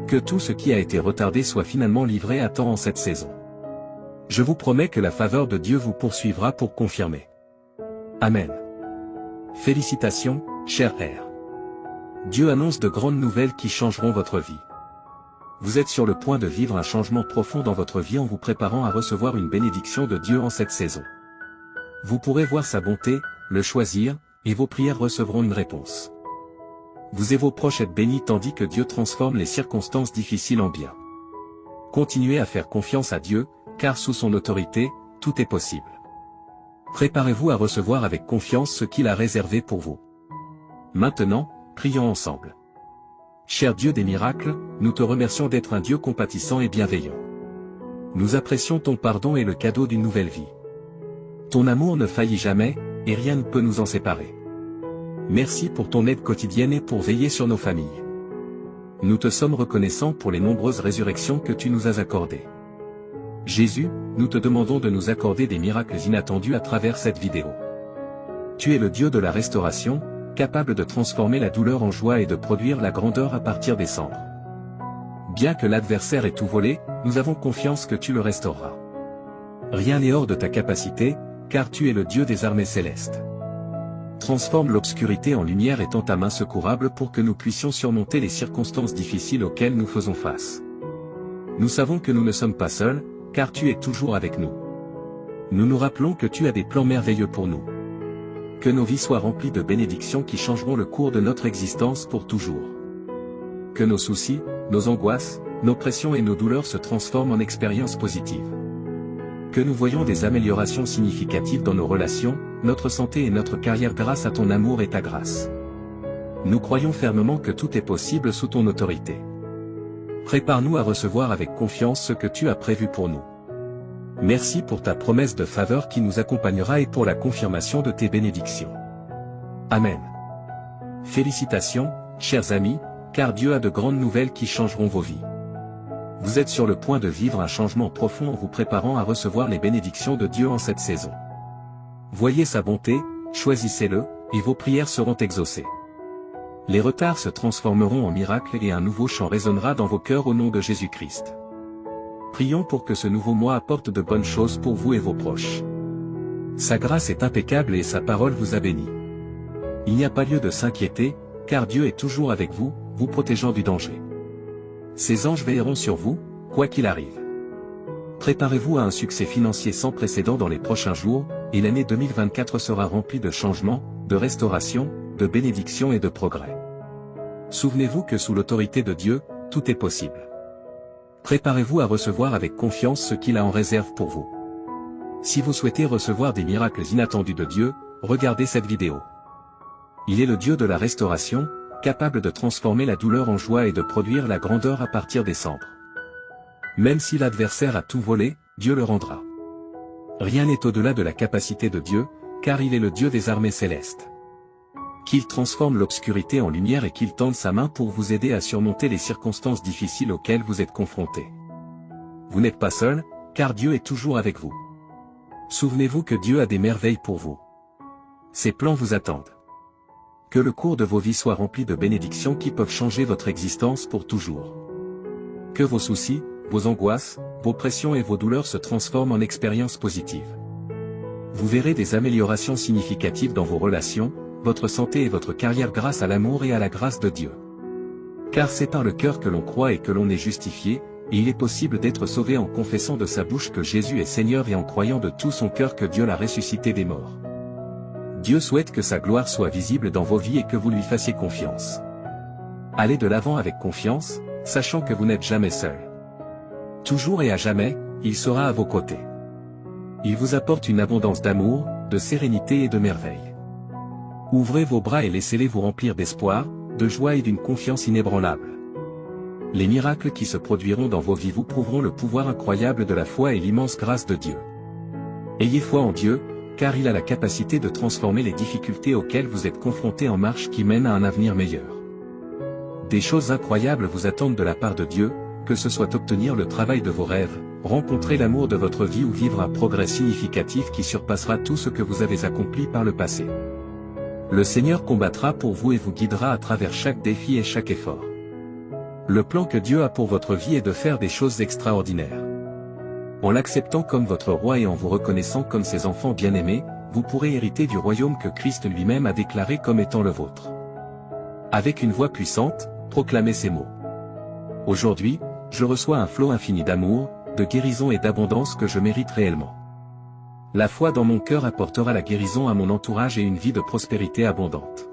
Que tout ce qui a été retardé soit finalement livré à temps en cette saison. Je vous promets que la faveur de Dieu vous poursuivra pour confirmer. Amen. Félicitations, cher R. Dieu annonce de grandes nouvelles qui changeront votre vie. Vous êtes sur le point de vivre un changement profond dans votre vie en vous préparant à recevoir une bénédiction de Dieu en cette saison. Vous pourrez voir sa bonté, le choisir, et vos prières recevront une réponse. Vous et vos proches êtes bénis tandis que Dieu transforme les circonstances difficiles en bien. Continuez à faire confiance à Dieu, car sous son autorité, tout est possible. Préparez-vous à recevoir avec confiance ce qu'il a réservé pour vous. Maintenant, prions ensemble. Cher Dieu des miracles, nous te remercions d'être un Dieu compatissant et bienveillant. Nous apprécions ton pardon et le cadeau d'une nouvelle vie. Ton amour ne faillit jamais, et rien ne peut nous en séparer. Merci pour ton aide quotidienne et pour veiller sur nos familles. Nous te sommes reconnaissants pour les nombreuses résurrections que tu nous as accordées. Jésus, nous te demandons de nous accorder des miracles inattendus à travers cette vidéo. Tu es le Dieu de la restauration, capable de transformer la douleur en joie et de produire la grandeur à partir des cendres. Bien que l'adversaire ait tout volé, nous avons confiance que tu le restaureras. Rien n'est hors de ta capacité, car tu es le Dieu des armées célestes. Transforme l'obscurité en lumière et tends ta main secourable pour que nous puissions surmonter les circonstances difficiles auxquelles nous faisons face. Nous savons que nous ne sommes pas seuls, car tu es toujours avec nous. Nous nous rappelons que tu as des plans merveilleux pour nous. Que nos vies soient remplies de bénédictions qui changeront le cours de notre existence pour toujours. Que nos soucis, nos angoisses, nos pressions et nos douleurs se transforment en expériences positives. Que nous voyons des améliorations significatives dans nos relations, notre santé et notre carrière grâce à ton amour et ta grâce. Nous croyons fermement que tout est possible sous ton autorité. Prépare-nous à recevoir avec confiance ce que tu as prévu pour nous. Merci pour ta promesse de faveur qui nous accompagnera et pour la confirmation de tes bénédictions. Amen. Félicitations, chers amis, car Dieu a de grandes nouvelles qui changeront vos vies. Vous êtes sur le point de vivre un changement profond en vous préparant à recevoir les bénédictions de Dieu en cette saison. Voyez sa bonté, choisissez-le, et vos prières seront exaucées. Les retards se transformeront en miracles et un nouveau chant résonnera dans vos cœurs au nom de Jésus-Christ. Prions pour que ce nouveau mois apporte de bonnes choses pour vous et vos proches. Sa grâce est impeccable et sa parole vous a béni. Il n'y a pas lieu de s'inquiéter, car Dieu est toujours avec vous, vous protégeant du danger. Ses anges veilleront sur vous, quoi qu'il arrive. Préparez-vous à un succès financier sans précédent dans les prochains jours, et l'année 2024 sera remplie de changements, de restauration, de bénédictions et de progrès. Souvenez-vous que sous l'autorité de Dieu, tout est possible. Préparez-vous à recevoir avec confiance ce qu'il a en réserve pour vous. Si vous souhaitez recevoir des miracles inattendus de Dieu, regardez cette vidéo. Il est le Dieu de la restauration, capable de transformer la douleur en joie et de produire la grandeur à partir des cendres. Même si l'adversaire a tout volé, Dieu le rendra. Rien n'est au-delà de la capacité de Dieu, car il est le Dieu des armées célestes. Qu'il transforme l'obscurité en lumière et qu'il tende sa main pour vous aider à surmonter les circonstances difficiles auxquelles vous êtes confrontés. Vous n'êtes pas seul, car Dieu est toujours avec vous. Souvenez-vous que Dieu a des merveilles pour vous. Ses plans vous attendent. Que le cours de vos vies soit rempli de bénédictions qui peuvent changer votre existence pour toujours. Que vos soucis, vos angoisses, vos pressions et vos douleurs se transforment en expériences positives. Vous verrez des améliorations significatives dans vos relations, votre santé et votre carrière grâce à l'amour et à la grâce de Dieu. Car c'est par le cœur que l'on croit et que l'on est justifié, et il est possible d'être sauvé en confessant de sa bouche que Jésus est Seigneur et en croyant de tout son cœur que Dieu l'a ressuscité des morts. Dieu souhaite que sa gloire soit visible dans vos vies et que vous lui fassiez confiance. Allez de l'avant avec confiance, sachant que vous n'êtes jamais seul. Toujours et à jamais, il sera à vos côtés. Il vous apporte une abondance d'amour, de sérénité et de merveille. Ouvrez vos bras et laissez-les vous remplir d'espoir, de joie et d'une confiance inébranlable. Les miracles qui se produiront dans vos vies vous prouveront le pouvoir incroyable de la foi et l'immense grâce de Dieu. Ayez foi en Dieu, car il a la capacité de transformer les difficultés auxquelles vous êtes confrontés en marche qui mènent à un avenir meilleur. Des choses incroyables vous attendent de la part de Dieu, que ce soit obtenir le travail de vos rêves, rencontrer l'amour de votre vie ou vivre un progrès significatif qui surpassera tout ce que vous avez accompli par le passé. Le Seigneur combattra pour vous et vous guidera à travers chaque défi et chaque effort. Le plan que Dieu a pour votre vie est de faire des choses extraordinaires. En l'acceptant comme votre roi et en vous reconnaissant comme ses enfants bien-aimés, vous pourrez hériter du royaume que Christ lui-même a déclaré comme étant le vôtre. Avec une voix puissante, proclamez ces mots. Aujourd'hui, je reçois un flot infini d'amour, de guérison et d'abondance que je mérite réellement. La foi dans mon cœur apportera la guérison à mon entourage et une vie de prospérité abondante.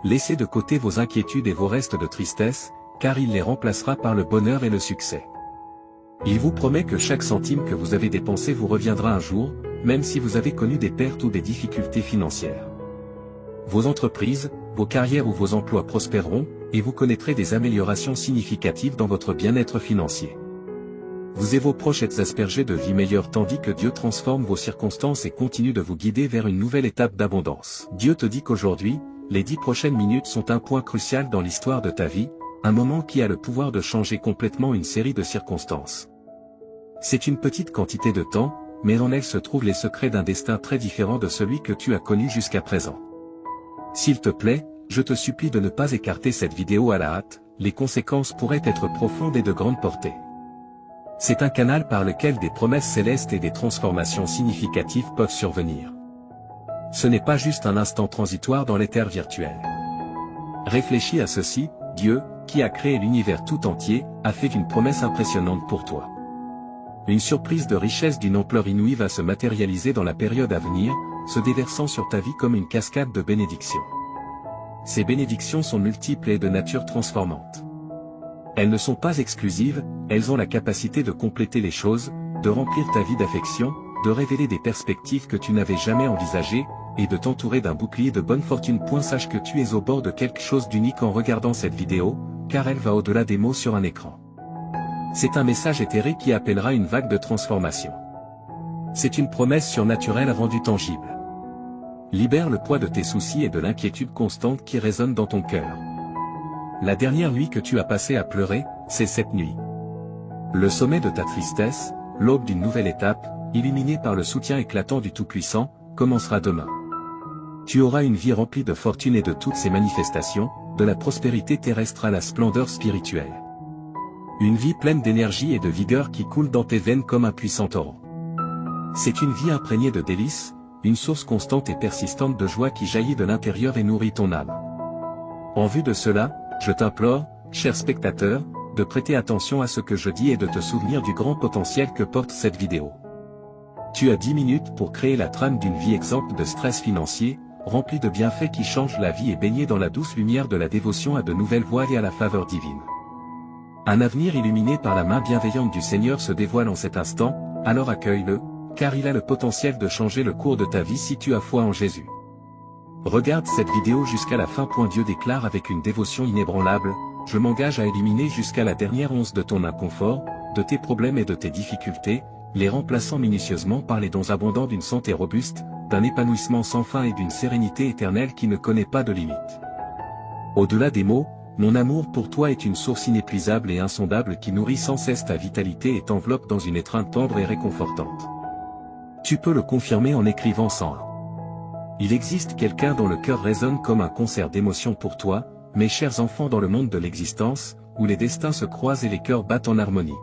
Laissez de côté vos inquiétudes et vos restes de tristesse, car il les remplacera par le bonheur et le succès. Il vous promet que chaque centime que vous avez dépensé vous reviendra un jour, même si vous avez connu des pertes ou des difficultés financières. Vos entreprises, vos carrières ou vos emplois prospéreront, et vous connaîtrez des améliorations significatives dans votre bien-être financier. Vous et vos proches êtes aspergés de vie meilleure tandis que Dieu transforme vos circonstances et continue de vous guider vers une nouvelle étape d'abondance. Dieu te dit qu'aujourd'hui, les 10 prochaines minutes sont un point crucial dans l'histoire de ta vie, un moment qui a le pouvoir de changer complètement une série de circonstances. C'est une petite quantité de temps, mais en elle se trouvent les secrets d'un destin très différent de celui que tu as connu jusqu'à présent. S'il te plaît, je te supplie de ne pas écarter cette vidéo à la hâte, les conséquences pourraient être profondes et de grande portée. C'est un canal par lequel des promesses célestes et des transformations significatives peuvent survenir. Ce n'est pas juste un instant transitoire dans l'éther virtuel. Réfléchis à ceci, Dieu, qui a créé l'univers tout entier, a fait une promesse impressionnante pour toi. Une surprise de richesse d'une ampleur inouïe va se matérialiser dans la période à venir, se déversant sur ta vie comme une cascade de bénédictions. Ces bénédictions sont multiples et de nature transformante. Elles ne sont pas exclusives, elles ont la capacité de compléter les choses, de remplir ta vie d'affection, de révéler des perspectives que tu n'avais jamais envisagées, et de t'entourer d'un bouclier de bonne fortune. Sache que tu es au bord de quelque chose d'unique en regardant cette vidéo, car elle va au-delà des mots sur un écran. C'est un message éthéré qui appellera une vague de transformation. C'est une promesse surnaturelle rendue tangible. Libère le poids de tes soucis et de l'inquiétude constante qui résonne dans ton cœur. La dernière nuit que tu as passée à pleurer, c'est cette nuit. Le sommet de ta tristesse, l'aube d'une nouvelle étape, illuminée par le soutien éclatant du Tout-Puissant, commencera demain. Tu auras une vie remplie de fortune et de toutes ses manifestations, de la prospérité terrestre à la splendeur spirituelle. Une vie pleine d'énergie et de vigueur qui coule dans tes veines comme un puissant torrent. C'est une vie imprégnée de délices, une source constante et persistante de joie qui jaillit de l'intérieur et nourrit ton âme. En vue de cela, je t'implore, cher spectateur, de prêter attention à ce que je dis et de te souvenir du grand potentiel que porte cette vidéo. Tu as 10 minutes pour créer la trame d'une vie exempte de stress financier, remplie de bienfaits qui changent la vie et baignée dans la douce lumière de la dévotion à de nouvelles voies et à la faveur divine. Un avenir illuminé par la main bienveillante du Seigneur se dévoile en cet instant, alors accueille-le, car il a le potentiel de changer le cours de ta vie si tu as foi en Jésus. Regarde cette vidéo jusqu'à la fin. Dieu déclare avec une dévotion inébranlable, je m'engage à éliminer jusqu'à la dernière once de ton inconfort, de tes problèmes et de tes difficultés, les remplaçant minutieusement par les dons abondants d'une santé robuste, d'un épanouissement sans fin et d'une sérénité éternelle qui ne connaît pas de limite. Au-delà des mots, mon amour pour toi est une source inépuisable et insondable qui nourrit sans cesse ta vitalité et t'enveloppe dans une étreinte tendre et réconfortante. Tu peux le confirmer en écrivant 101. Il existe quelqu'un dont le cœur résonne comme un concert d'émotions pour toi, mes chers enfants, dans le monde de l'existence, où les destins se croisent et les cœurs battent en harmonie.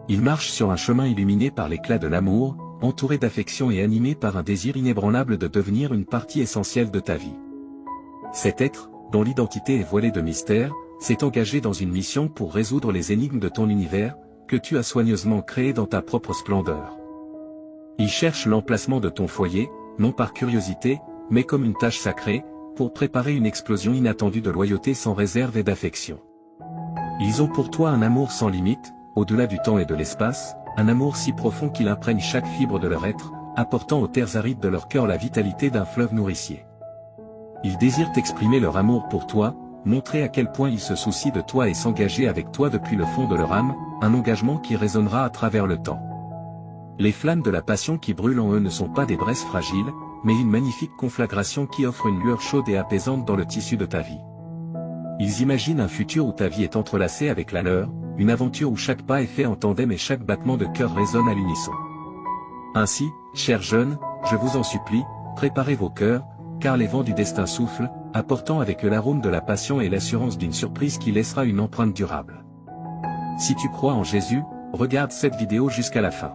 Il marche sur un chemin illuminé par l'éclat de l'amour, entouré d'affection et animé par un désir inébranlable de devenir une partie essentielle de ta vie. Cet être, dont l'identité est voilée de mystère, s'est engagé dans une mission pour résoudre les énigmes de ton univers, que tu as soigneusement créé dans ta propre splendeur. Il cherche l'emplacement de ton foyer, non par curiosité, mais comme une tâche sacrée, pour préparer une explosion inattendue de loyauté sans réserve et d'affection. Ils ont pour toi un amour sans limite, au-delà du temps et de l'espace, un amour si profond qu'il imprègne chaque fibre de leur être, apportant aux terres arides de leur cœur la vitalité d'un fleuve nourricier. Ils désirent exprimer leur amour pour toi, montrer à quel point ils se soucient de toi et s'engager avec toi depuis le fond de leur âme, un engagement qui résonnera à travers le temps. Les flammes de la passion qui brûlent en eux ne sont pas des braises fragiles, mais une magnifique conflagration qui offre une lueur chaude et apaisante dans le tissu de ta vie. Ils imaginent un futur où ta vie est entrelacée avec la leur, une aventure où chaque pas est fait en tandem et chaque battement de cœur résonne à l'unisson. Ainsi, chers jeunes, je vous en supplie, préparez vos cœurs, car les vents du destin soufflent, apportant avec eux l'arôme de la passion et l'assurance d'une surprise qui laissera une empreinte durable. Si tu crois en Jésus, regarde cette vidéo jusqu'à la fin.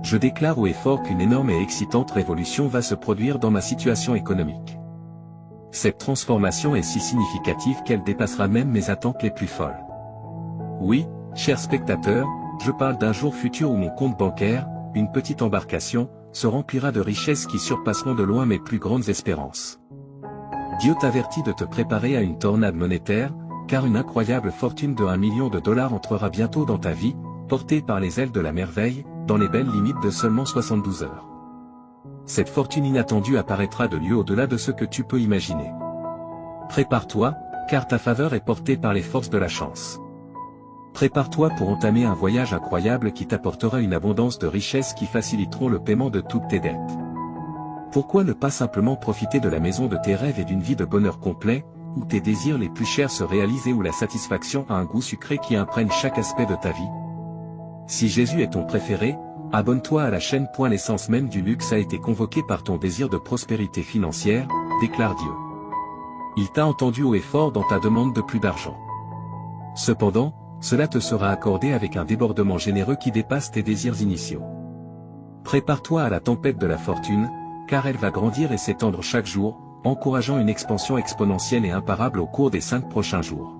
Je déclare haut et fort qu'une énorme et excitante révolution va se produire dans ma situation économique. Cette transformation est si significative qu'elle dépassera même mes attentes les plus folles. Oui, chers spectateurs, je parle d'un jour futur où mon compte bancaire, une petite embarcation, se remplira de richesses qui surpasseront de loin mes plus grandes espérances. Dieu t'avertit de te préparer à une tornade monétaire, car une incroyable fortune de 1 million de dollars entrera bientôt dans ta vie, portée par les ailes de la merveille, dans les belles limites de seulement 72 heures. Cette fortune inattendue apparaîtra de lieu au-delà de ce que tu peux imaginer. Prépare-toi, car ta faveur est portée par les forces de la chance. Prépare-toi pour entamer un voyage incroyable qui t'apportera une abondance de richesses qui faciliteront le paiement de toutes tes dettes. Pourquoi ne pas simplement profiter de la maison de tes rêves et d'une vie de bonheur complet, où tes désirs les plus chers se réalisent et où la satisfaction a un goût sucré qui imprègne chaque aspect de ta vie? Si Jésus est ton préféré, abonne-toi à la chaîne. L'essence même du luxe a été convoquée par ton désir de prospérité financière, déclare Dieu. Il t'a entendu haut et fort dans ta demande de plus d'argent. Cependant, cela te sera accordé avec un débordement généreux qui dépasse tes désirs initiaux. Prépare-toi à la tempête de la fortune, car elle va grandir et s'étendre chaque jour, encourageant une expansion exponentielle et imparable au cours des 5 prochains jours.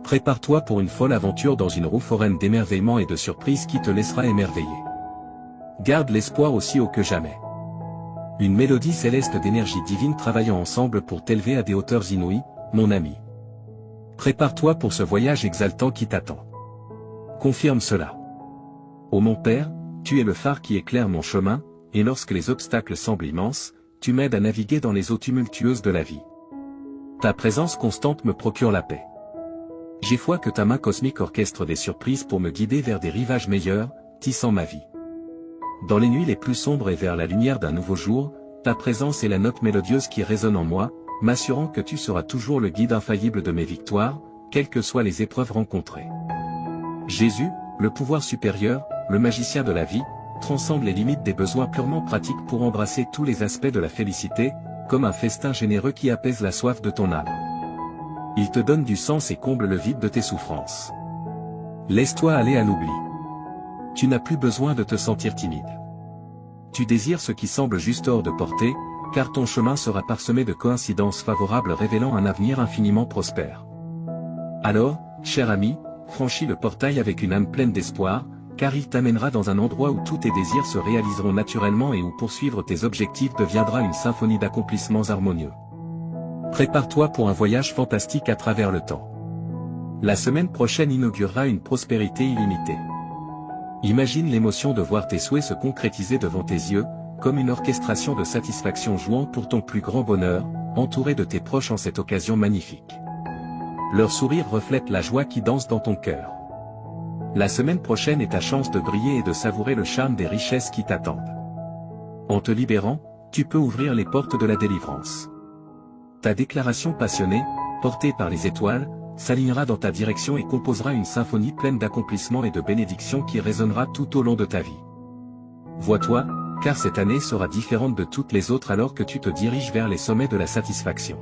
Prépare-toi pour une folle aventure dans une roue foraine d'émerveillement et de surprises qui te laissera émerveiller. Garde l'espoir aussi haut que jamais. Une mélodie céleste d'énergie divine travaillant ensemble pour t'élever à des hauteurs inouïes, mon ami. Prépare-toi pour ce voyage exaltant qui t'attend. Confirme cela. Ô mon Père, tu es le phare qui éclaire mon chemin, et lorsque les obstacles semblent immenses, tu m'aides à naviguer dans les eaux tumultueuses de la vie. Ta présence constante me procure la paix. J'ai foi que ta main cosmique orchestre des surprises pour me guider vers des rivages meilleurs, tissant ma vie. Dans les nuits les plus sombres et vers la lumière d'un nouveau jour, ta présence est la note mélodieuse qui résonne en moi, m'assurant que tu seras toujours le guide infaillible de mes victoires, quelles que soient les épreuves rencontrées. Jésus, le pouvoir supérieur, le magicien de la vie, transcende les limites des besoins purement pratiques pour embrasser tous les aspects de la félicité, comme un festin généreux qui apaise la soif de ton âme. Il te donne du sens et comble le vide de tes souffrances. Laisse-toi aller à l'oubli. Tu n'as plus besoin de te sentir timide. Tu désires ce qui semble juste hors de portée, car ton chemin sera parsemé de coïncidences favorables révélant un avenir infiniment prospère. Alors, cher ami, franchis le portail avec une âme pleine d'espoir, car il t'amènera dans un endroit où tous tes désirs se réaliseront naturellement et où poursuivre tes objectifs deviendra une symphonie d'accomplissements harmonieux. Prépare-toi pour un voyage fantastique à travers le temps. La semaine prochaine inaugurera une prospérité illimitée. Imagine l'émotion de voir tes souhaits se concrétiser devant tes yeux, comme une orchestration de satisfaction jouant pour ton plus grand bonheur, entouré de tes proches en cette occasion magnifique. Leur sourire reflète la joie qui danse dans ton cœur. La semaine prochaine est ta chance de briller et de savourer le charme des richesses qui t'attendent. En te libérant, tu peux ouvrir les portes de la délivrance. Ta déclaration passionnée, portée par les étoiles, s'alignera dans ta direction et composera une symphonie pleine d'accomplissements et de bénédictions qui résonnera tout au long de ta vie. Vois-toi, car cette année sera différente de toutes les autres alors que tu te diriges vers les sommets de la satisfaction.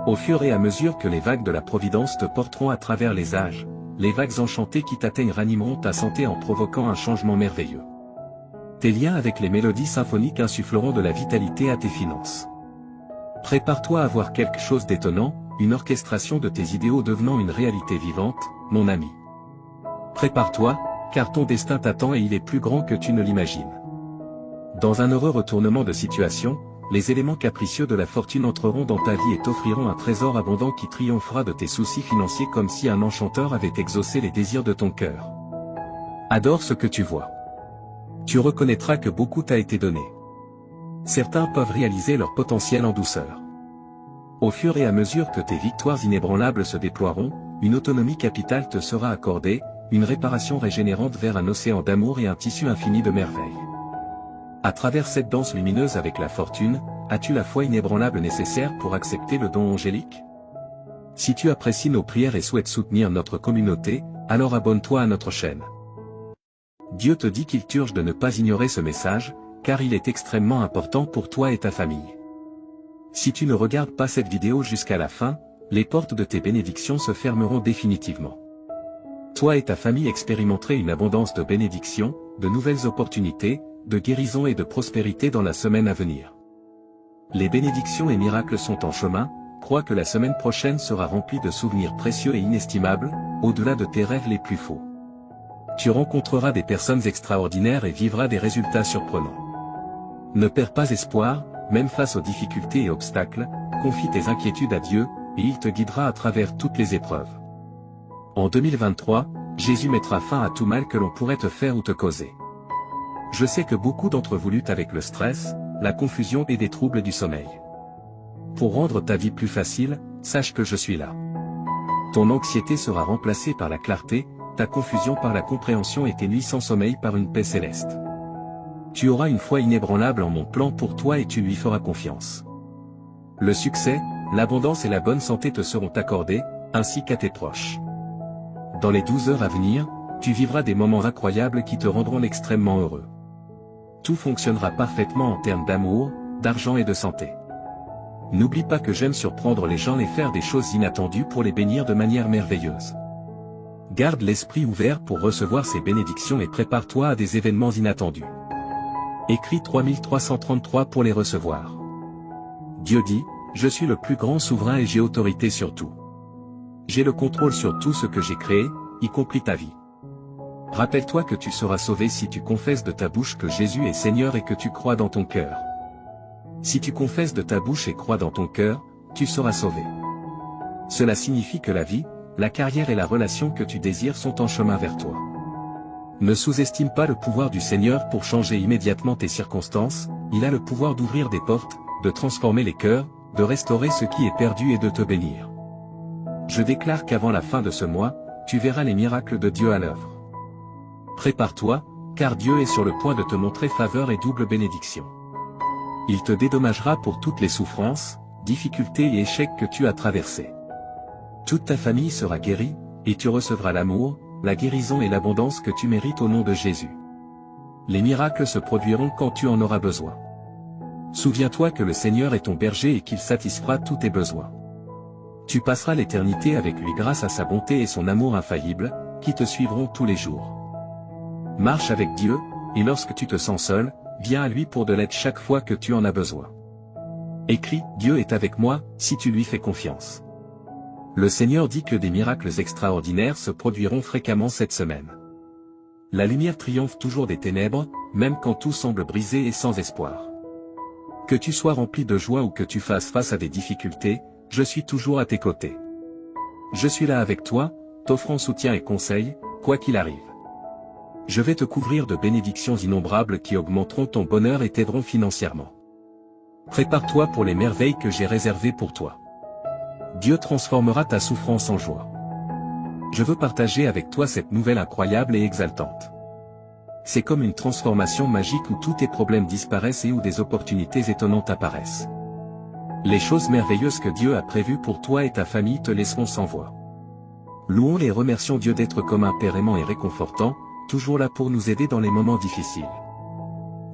Au fur et à mesure que les vagues de la Providence te porteront à travers les âges, les vagues enchantées qui t'atteignent ranimeront ta santé en provoquant un changement merveilleux. Tes liens avec les mélodies symphoniques insuffleront de la vitalité à tes finances. Prépare-toi à voir quelque chose d'étonnant, une orchestration de tes idéaux devenant une réalité vivante, mon ami. Prépare-toi, car ton destin t'attend et il est plus grand que tu ne l'imagines. Dans un heureux retournement de situation, les éléments capricieux de la fortune entreront dans ta vie et t'offriront un trésor abondant qui triomphera de tes soucis financiers comme si un enchanteur avait exaucé les désirs de ton cœur. Adore ce que tu vois. Tu reconnaîtras que beaucoup t'a été donné. Certains peuvent réaliser leur potentiel en douceur. Au fur et à mesure que tes victoires inébranlables se déploieront, une autonomie capitale te sera accordée, une réparation régénérante vers un océan d'amour et un tissu infini de merveilles. À travers cette danse lumineuse avec la fortune, as-tu la foi inébranlable nécessaire pour accepter le don angélique? Si tu apprécies nos prières et souhaites soutenir notre communauté, alors abonne-toi à notre chaîne. Dieu te dit qu'il t'urge de ne pas ignorer ce message, car il est extrêmement important pour toi et ta famille. Si tu ne regardes pas cette vidéo jusqu'à la fin, les portes de tes bénédictions se fermeront définitivement. Toi et ta famille expérimenterez une abondance de bénédictions, de nouvelles opportunités, de guérison et de prospérité dans la semaine à venir. Les bénédictions et miracles sont en chemin, crois que la semaine prochaine sera remplie de souvenirs précieux et inestimables, au-delà de tes rêves les plus faux. Tu rencontreras des personnes extraordinaires et vivras des résultats surprenants. Ne perds pas espoir, même face aux difficultés et obstacles, confie tes inquiétudes à Dieu, et il te guidera à travers toutes les épreuves. En 2023, Jésus mettra fin à tout mal que l'on pourrait te faire ou te causer. Je sais que beaucoup d'entre vous luttent avec le stress, la confusion et des troubles du sommeil. Pour rendre ta vie plus facile, sache que je suis là. Ton anxiété sera remplacée par la clarté, ta confusion par la compréhension et tes nuits sans sommeil par une paix céleste. Tu auras une foi inébranlable en mon plan pour toi et tu lui feras confiance. Le succès, l'abondance et la bonne santé te seront accordés, ainsi qu'à tes proches. Dans les 12 heures à venir, tu vivras des moments incroyables qui te rendront extrêmement heureux. Tout fonctionnera parfaitement en termes d'amour, d'argent et de santé. N'oublie pas que j'aime surprendre les gens et faire des choses inattendues pour les bénir de manière merveilleuse. Garde l'esprit ouvert pour recevoir ces bénédictions et prépare-toi à des événements inattendus. Écris 3333 pour les recevoir. Dieu dit, je suis le plus grand souverain et j'ai autorité sur tout. J'ai le contrôle sur tout ce que j'ai créé, y compris ta vie. Rappelle-toi que tu seras sauvé si tu confesses de ta bouche que Jésus est Seigneur et que tu crois dans ton cœur. Si tu confesses de ta bouche et crois dans ton cœur, tu seras sauvé. Cela signifie que la vie, la carrière et la relation que tu désires sont en chemin vers toi. Ne sous-estime pas le pouvoir du Seigneur pour changer immédiatement tes circonstances, il a le pouvoir d'ouvrir des portes, de transformer les cœurs, de restaurer ce qui est perdu et de te bénir. Je déclare qu'avant la fin de ce mois, tu verras les miracles de Dieu à l'œuvre. Prépare-toi, car Dieu est sur le point de te montrer faveur et double bénédiction. Il te dédommagera pour toutes les souffrances, difficultés et échecs que tu as traversés. Toute ta famille sera guérie, et tu recevras l'amour, la guérison et l'abondance que tu mérites au nom de Jésus. Les miracles se produiront quand tu en auras besoin. Souviens-toi que le Seigneur est ton berger et qu'il satisfera tous tes besoins. Tu passeras l'éternité avec lui grâce à sa bonté et son amour infaillible, qui te suivront tous les jours. Marche avec Dieu, et lorsque tu te sens seul, viens à lui pour de l'aide chaque fois que tu en as besoin. Écris, Dieu est avec moi, si tu lui fais confiance. Le Seigneur dit que des miracles extraordinaires se produiront fréquemment cette semaine. La lumière triomphe toujours des ténèbres, même quand tout semble brisé et sans espoir. Que tu sois rempli de joie ou que tu fasses face à des difficultés, je suis toujours à tes côtés. Je suis là avec toi, t'offrant soutien et conseil, quoi qu'il arrive. Je vais te couvrir de bénédictions innombrables qui augmenteront ton bonheur et t'aideront financièrement. Prépare-toi pour les merveilles que j'ai réservées pour toi. Dieu transformera ta souffrance en joie. Je veux partager avec toi cette nouvelle incroyable et exaltante. C'est comme une transformation magique où tous tes problèmes disparaissent et où des opportunités étonnantes apparaissent. Les choses merveilleuses que Dieu a prévues pour toi et ta famille te laisseront sans voix. Louons et remercions Dieu d'être comme un Père aimant et réconfortant, toujours là pour nous aider dans les moments difficiles.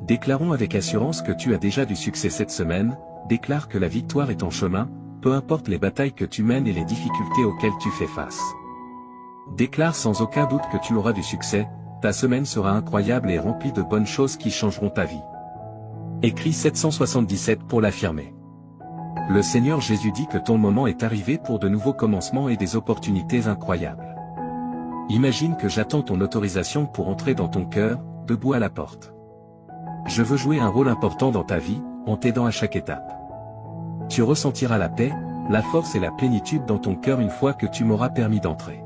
Déclarons avec assurance que tu as déjà du succès cette semaine, déclare que la victoire est en chemin, peu importe les batailles que tu mènes et les difficultés auxquelles tu fais face. Déclare sans aucun doute que tu auras du succès, ta semaine sera incroyable et remplie de bonnes choses qui changeront ta vie. Écris 777 pour l'affirmer. Le Seigneur Jésus dit que ton moment est arrivé pour de nouveaux commencements et des opportunités incroyables. Imagine que j'attends ton autorisation pour entrer dans ton cœur, debout à la porte. Je veux jouer un rôle important dans ta vie, en t'aidant à chaque étape. Tu ressentiras la paix, la force et la plénitude dans ton cœur une fois que tu m'auras permis d'entrer.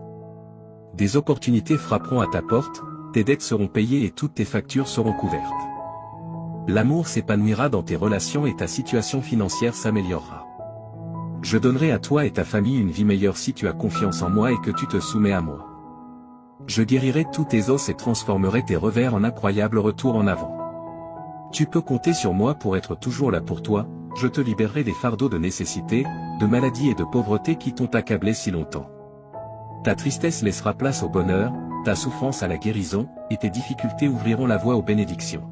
Des opportunités frapperont à ta porte, tes dettes seront payées et toutes tes factures seront couvertes. L'amour s'épanouira dans tes relations et ta situation financière s'améliorera. Je donnerai à toi et ta famille une vie meilleure si tu as confiance en moi et que tu te soumets à moi. Je guérirai tous tes os et transformerai tes revers en incroyables retours en avant. Tu peux compter sur moi pour être toujours là pour toi, je te libérerai des fardeaux de nécessité, de maladie et de pauvreté qui t'ont accablé si longtemps. Ta tristesse laissera place au bonheur, ta souffrance à la guérison, et tes difficultés ouvriront la voie aux bénédictions.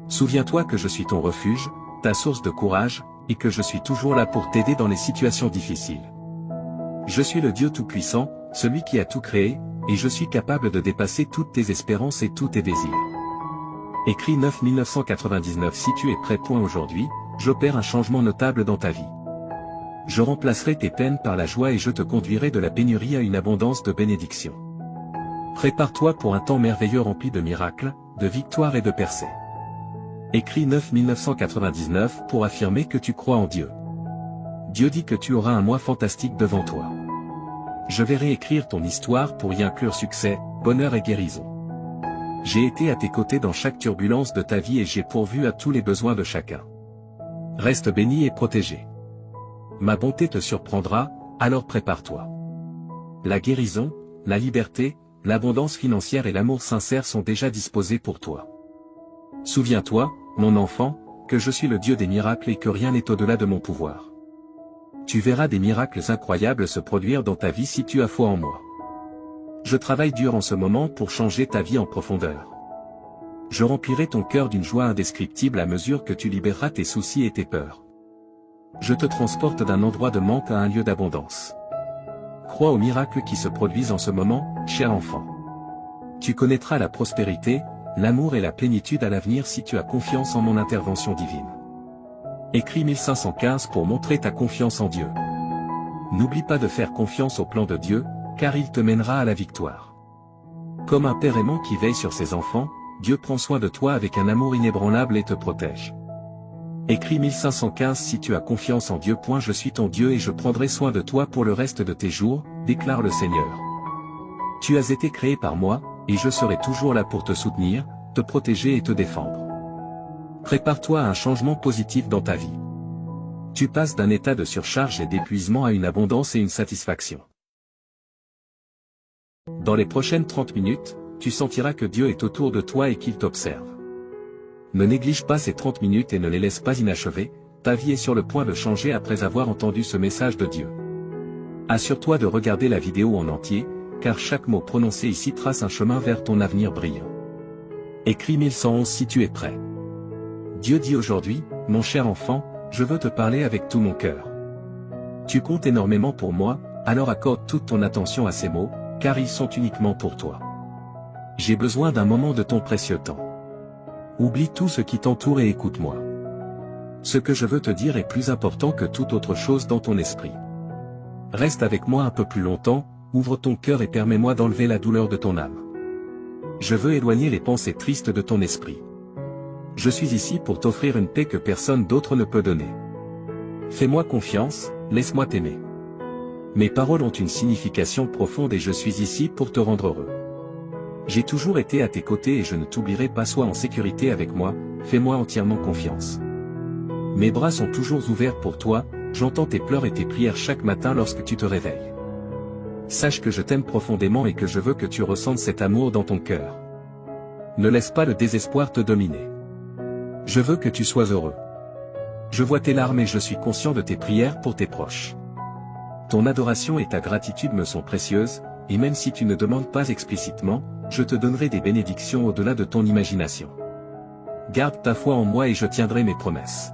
Souviens-toi que je suis ton refuge, ta source de courage, et que je suis toujours là pour t'aider dans les situations difficiles. Je suis le Dieu Tout-Puissant, celui qui a tout créé, et je suis capable de dépasser toutes tes espérances et tous tes désirs. Écrit 9-1999. Si tu es prêt. Aujourd'hui, j'opère un changement notable dans ta vie. Je remplacerai tes peines par la joie et je te conduirai de la pénurie à une abondance de bénédictions. Prépare-toi pour un temps merveilleux rempli de miracles, de victoires et de percées. Écrit 9-1999 pour affirmer que tu crois en Dieu. Dieu dit que tu auras un mois fantastique devant toi. Je vais réécrire ton histoire pour y inclure succès, bonheur et guérison. J'ai été à tes côtés dans chaque turbulence de ta vie et j'ai pourvu à tous les besoins de chacun. Reste béni et protégé. Ma bonté te surprendra, alors prépare-toi. La guérison, la liberté, l'abondance financière et l'amour sincère sont déjà disposés pour toi. Souviens-toi, mon enfant, que je suis le Dieu des miracles et que rien n'est au-delà de mon pouvoir. Tu verras des miracles incroyables se produire dans ta vie si tu as foi en moi. Je travaille dur en ce moment pour changer ta vie en profondeur. Je remplirai ton cœur d'une joie indescriptible à mesure que tu libéreras tes soucis et tes peurs. Je te transporte d'un endroit de manque à un lieu d'abondance. Crois aux miracles qui se produisent en ce moment, cher enfant. Tu connaîtras la prospérité, l'amour et la plénitude à l'avenir si tu as confiance en mon intervention divine. Écrit 1515 pour montrer ta confiance en Dieu. N'oublie pas de faire confiance au plan de Dieu, car il te mènera à la victoire. Comme un père aimant qui veille sur ses enfants, Dieu prend soin de toi avec un amour inébranlable et te protège. Écrit 1515 Si tu as confiance en Dieu. Je suis ton Dieu et je prendrai soin de toi pour le reste de tes jours, déclare le Seigneur. Tu as été créé par moi, et je serai toujours là pour te soutenir, te protéger et te défendre. Prépare-toi à un changement positif dans ta vie. Tu passes d'un état de surcharge et d'épuisement à une abondance et une satisfaction. Dans les prochaines 30 minutes, tu sentiras que Dieu est autour de toi et qu'il t'observe. Ne néglige pas ces 30 minutes et ne les laisse pas inachevées, ta vie est sur le point de changer après avoir entendu ce message de Dieu. Assure-toi de regarder la vidéo en entier, car chaque mot prononcé ici trace un chemin vers ton avenir brillant. Écrit 1111 Si tu es prêt. Dieu dit aujourd'hui, mon cher enfant, je veux te parler avec tout mon cœur. Tu comptes énormément pour moi, alors accorde toute ton attention à ces mots, car ils sont uniquement pour toi. J'ai besoin d'un moment de ton précieux temps. Oublie tout ce qui t'entoure et écoute-moi. Ce que je veux te dire est plus important que toute autre chose dans ton esprit. Reste avec moi un peu plus longtemps, ouvre ton cœur et permets-moi d'enlever la douleur de ton âme. Je veux éloigner les pensées tristes de ton esprit. Je suis ici pour t'offrir une paix que personne d'autre ne peut donner. Fais-moi confiance, laisse-moi t'aimer. Mes paroles ont une signification profonde et je suis ici pour te rendre heureux. J'ai toujours été à tes côtés et je ne t'oublierai pas. Sois en sécurité avec moi, fais-moi entièrement confiance. Mes bras sont toujours ouverts pour toi, j'entends tes pleurs et tes prières chaque matin lorsque tu te réveilles. Sache que je t'aime profondément et que je veux que tu ressentes cet amour dans ton cœur. Ne laisse pas le désespoir te dominer. Je veux que tu sois heureux. Je vois tes larmes et je suis conscient de tes prières pour tes proches. Ton adoration et ta gratitude me sont précieuses, et même si tu ne demandes pas explicitement, je te donnerai des bénédictions au-delà de ton imagination. Garde ta foi en moi et je tiendrai mes promesses.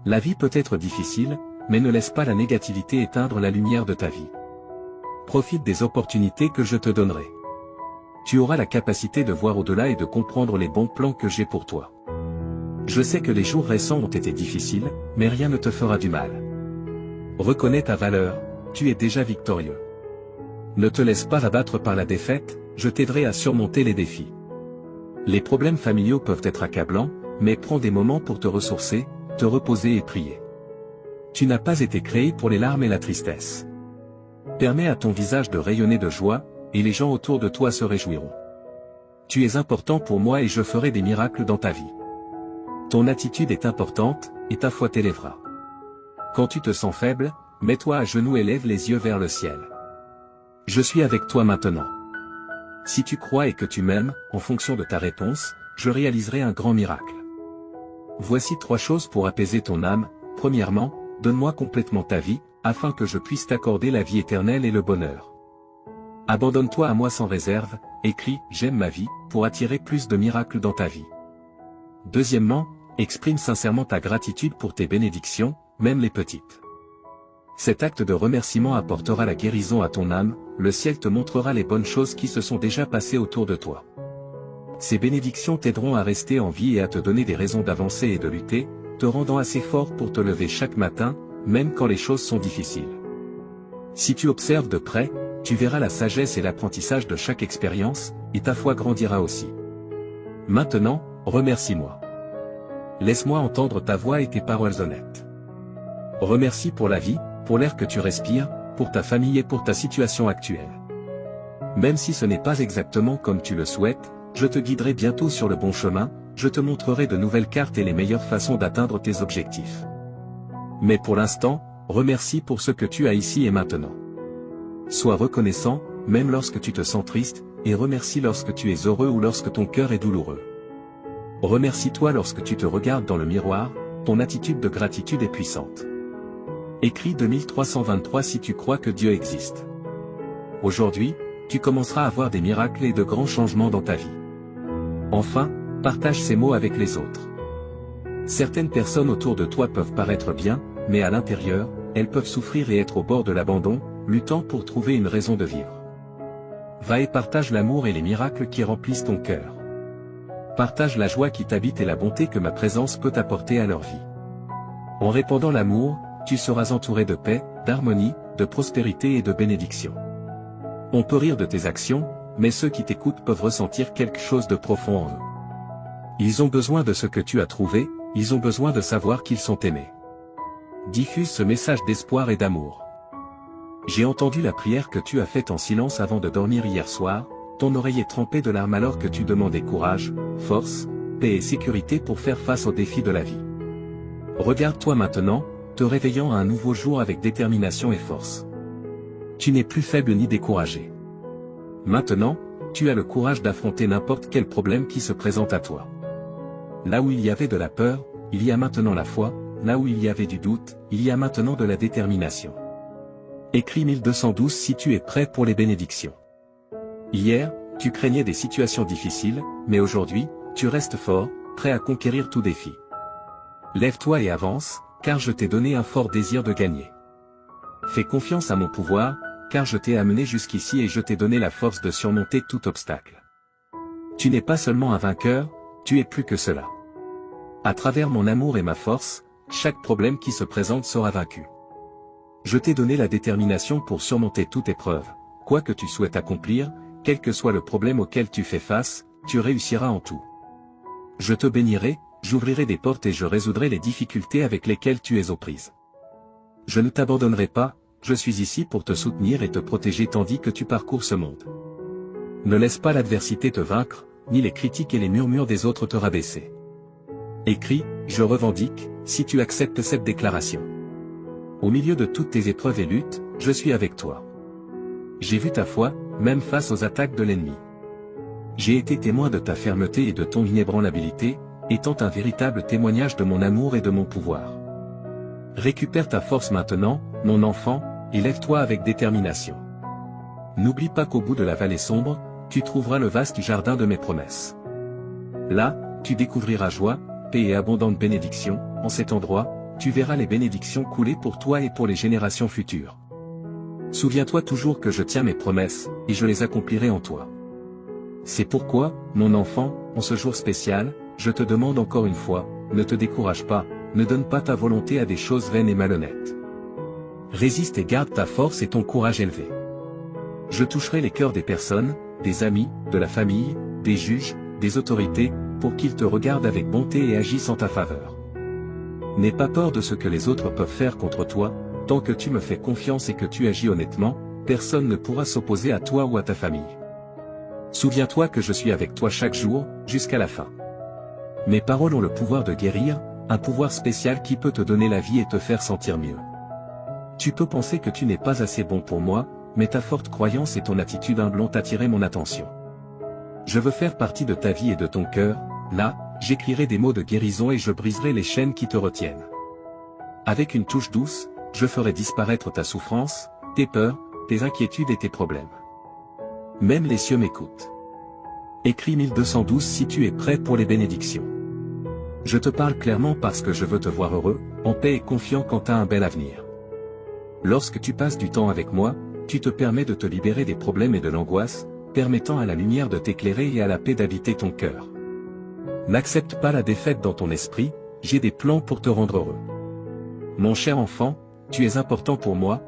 La vie peut être difficile, mais ne laisse pas la négativité éteindre la lumière de ta vie. Profite des opportunités que je te donnerai. Tu auras la capacité de voir au-delà et de comprendre les bons plans que j'ai pour toi. Je sais que les jours récents ont été difficiles, mais rien ne te fera du mal. Reconnais ta valeur, tu es déjà victorieux. Ne te laisse pas abattre par la défaite, je t'aiderai à surmonter les défis. Les problèmes familiaux peuvent être accablants, mais prends des moments pour te ressourcer, te reposer et prier. Tu n'as pas été créé pour les larmes et la tristesse. Permets à ton visage de rayonner de joie, et les gens autour de toi se réjouiront. Tu es important pour moi et je ferai des miracles dans ta vie. Ton attitude est importante, et ta foi t'élèvera. Quand tu te sens faible, mets-toi à genoux et lève les yeux vers le ciel. Je suis avec toi maintenant. Si tu crois et que tu m'aimes, en fonction de ta réponse, je réaliserai un grand miracle. Voici 3 choses pour apaiser ton âme. Premièrement, donne-moi complètement ta vie, afin que je puisse t'accorder la vie éternelle et le bonheur. Abandonne-toi à moi sans réserve, écris « J'aime ma vie » pour attirer plus de miracles dans ta vie. Deuxièmement, Exprime sincèrement ta gratitude pour tes bénédictions, même les petites. Cet acte de remerciement apportera la guérison à ton âme, le ciel te montrera les bonnes choses qui se sont déjà passées autour de toi. Ces bénédictions t'aideront à rester en vie et à te donner des raisons d'avancer et de lutter, te rendant assez fort pour te lever chaque matin, même quand les choses sont difficiles. Si tu observes de près, tu verras la sagesse et l'apprentissage de chaque expérience, et ta foi grandira aussi. Maintenant, remercie-moi. Laisse-moi entendre ta voix et tes paroles honnêtes. Remercie pour la vie, pour l'air que tu respires, pour ta famille et pour ta situation actuelle. Même si ce n'est pas exactement comme tu le souhaites, je te guiderai bientôt sur le bon chemin, je te montrerai de nouvelles cartes et les meilleures façons d'atteindre tes objectifs. Mais pour l'instant, remercie pour ce que tu as ici et maintenant. Sois reconnaissant, même lorsque tu te sens triste, et remercie lorsque tu es heureux ou lorsque ton cœur est douloureux. Remercie-toi lorsque tu te regardes dans le miroir, ton attitude de gratitude est puissante. Écris 2323 si tu crois que Dieu existe. Aujourd'hui, tu commenceras à voir des miracles et de grands changements dans ta vie. Enfin, partage ces mots avec les autres. Certaines personnes autour de toi peuvent paraître bien, mais à l'intérieur, elles peuvent souffrir et être au bord de l'abandon, luttant pour trouver une raison de vivre. Va et partage l'amour et les miracles qui remplissent ton cœur. Partage la joie qui t'habite et la bonté que ma présence peut apporter à leur vie. En répandant l'amour, tu seras entouré de paix, d'harmonie, de prospérité et de bénédiction. On peut rire de tes actions, mais ceux qui t'écoutent peuvent ressentir quelque chose de profond en eux. Ils ont besoin de ce que tu as trouvé, ils ont besoin de savoir qu'ils sont aimés. Diffuse ce message d'espoir et d'amour. J'ai entendu la prière que tu as faite en silence avant de dormir hier soir, ton oreiller trempé de larmes alors que tu demandais courage, force, paix et sécurité pour faire face aux défis de la vie. Regarde-toi maintenant, te réveillant à un nouveau jour avec détermination et force. Tu n'es plus faible ni découragé. Maintenant, tu as le courage d'affronter n'importe quel problème qui se présente à toi. Là où il y avait de la peur, il y a maintenant la foi, là où il y avait du doute, il y a maintenant de la détermination. Écris 1212 si tu es prêt pour les bénédictions. Hier, tu craignais des situations difficiles, mais aujourd'hui, tu restes fort, prêt à conquérir tout défi. Lève-toi et avance, car je t'ai donné un fort désir de gagner. Fais confiance à mon pouvoir, car je t'ai amené jusqu'ici et je t'ai donné la force de surmonter tout obstacle. Tu n'es pas seulement un vainqueur, tu es plus que cela. À travers mon amour et ma force, chaque problème qui se présente sera vaincu. Je t'ai donné la détermination pour surmonter toute épreuve, quoi que tu souhaites accomplir, quel que soit le problème auquel tu fais face, tu réussiras en tout. Je te bénirai, j'ouvrirai des portes et je résoudrai les difficultés avec lesquelles tu es aux prises. Je ne t'abandonnerai pas, je suis ici pour te soutenir et te protéger tandis que tu parcours ce monde. Ne laisse pas l'adversité te vaincre, ni les critiques et les murmures des autres te rabaisser. Écris, je revendique, si tu acceptes cette déclaration. Au milieu de toutes tes épreuves et luttes, je suis avec toi. J'ai vu ta foi, même face aux attaques de l'ennemi. J'ai été témoin de ta fermeté et de ton inébranlabilité, étant un véritable témoignage de mon amour et de mon pouvoir. Récupère ta force maintenant, mon enfant, et lève-toi avec détermination. N'oublie pas qu'au bout de la vallée sombre, tu trouveras le vaste jardin de mes promesses. Là, tu découvriras joie, paix et abondante bénédiction, en cet endroit, tu verras les bénédictions couler pour toi et pour les générations futures. Souviens-toi toujours que je tiens mes promesses, et je les accomplirai en toi. C'est pourquoi, mon enfant, en ce jour spécial, je te demande encore une fois, ne te décourage pas, ne donne pas ta volonté à des choses vaines et malhonnêtes. Résiste et garde ta force et ton courage élevé. Je toucherai les cœurs des personnes, des amis, de la famille, des juges, des autorités, pour qu'ils te regardent avec bonté et agissent en ta faveur. N'aie pas peur de ce que les autres peuvent faire contre toi, tant que tu me fais confiance et que tu agis honnêtement, personne ne pourra s'opposer à toi ou à ta famille. Souviens-toi que je suis avec toi chaque jour, jusqu'à la fin. Mes paroles ont le pouvoir de guérir, un pouvoir spécial qui peut te donner la vie et te faire sentir mieux. Tu peux penser que tu n'es pas assez bon pour moi, mais ta forte croyance et ton attitude humble ont attiré mon attention. Je veux faire partie de ta vie et de ton cœur, là, j'écrirai des mots de guérison et je briserai les chaînes qui te retiennent. Avec une touche douce, je ferai disparaître ta souffrance, tes peurs, tes inquiétudes et tes problèmes. Même les cieux m'écoutent. Écris 1212 si tu es prêt pour les bénédictions. Je te parle clairement parce que je veux te voir heureux, en paix et confiant quant à un bel avenir. Lorsque tu passes du temps avec moi, tu te permets de te libérer des problèmes et de l'angoisse, permettant à la lumière de t'éclairer et à la paix d'habiter ton cœur. N'accepte pas la défaite dans ton esprit, j'ai des plans pour te rendre heureux. Mon cher enfant, tu es important pour moi,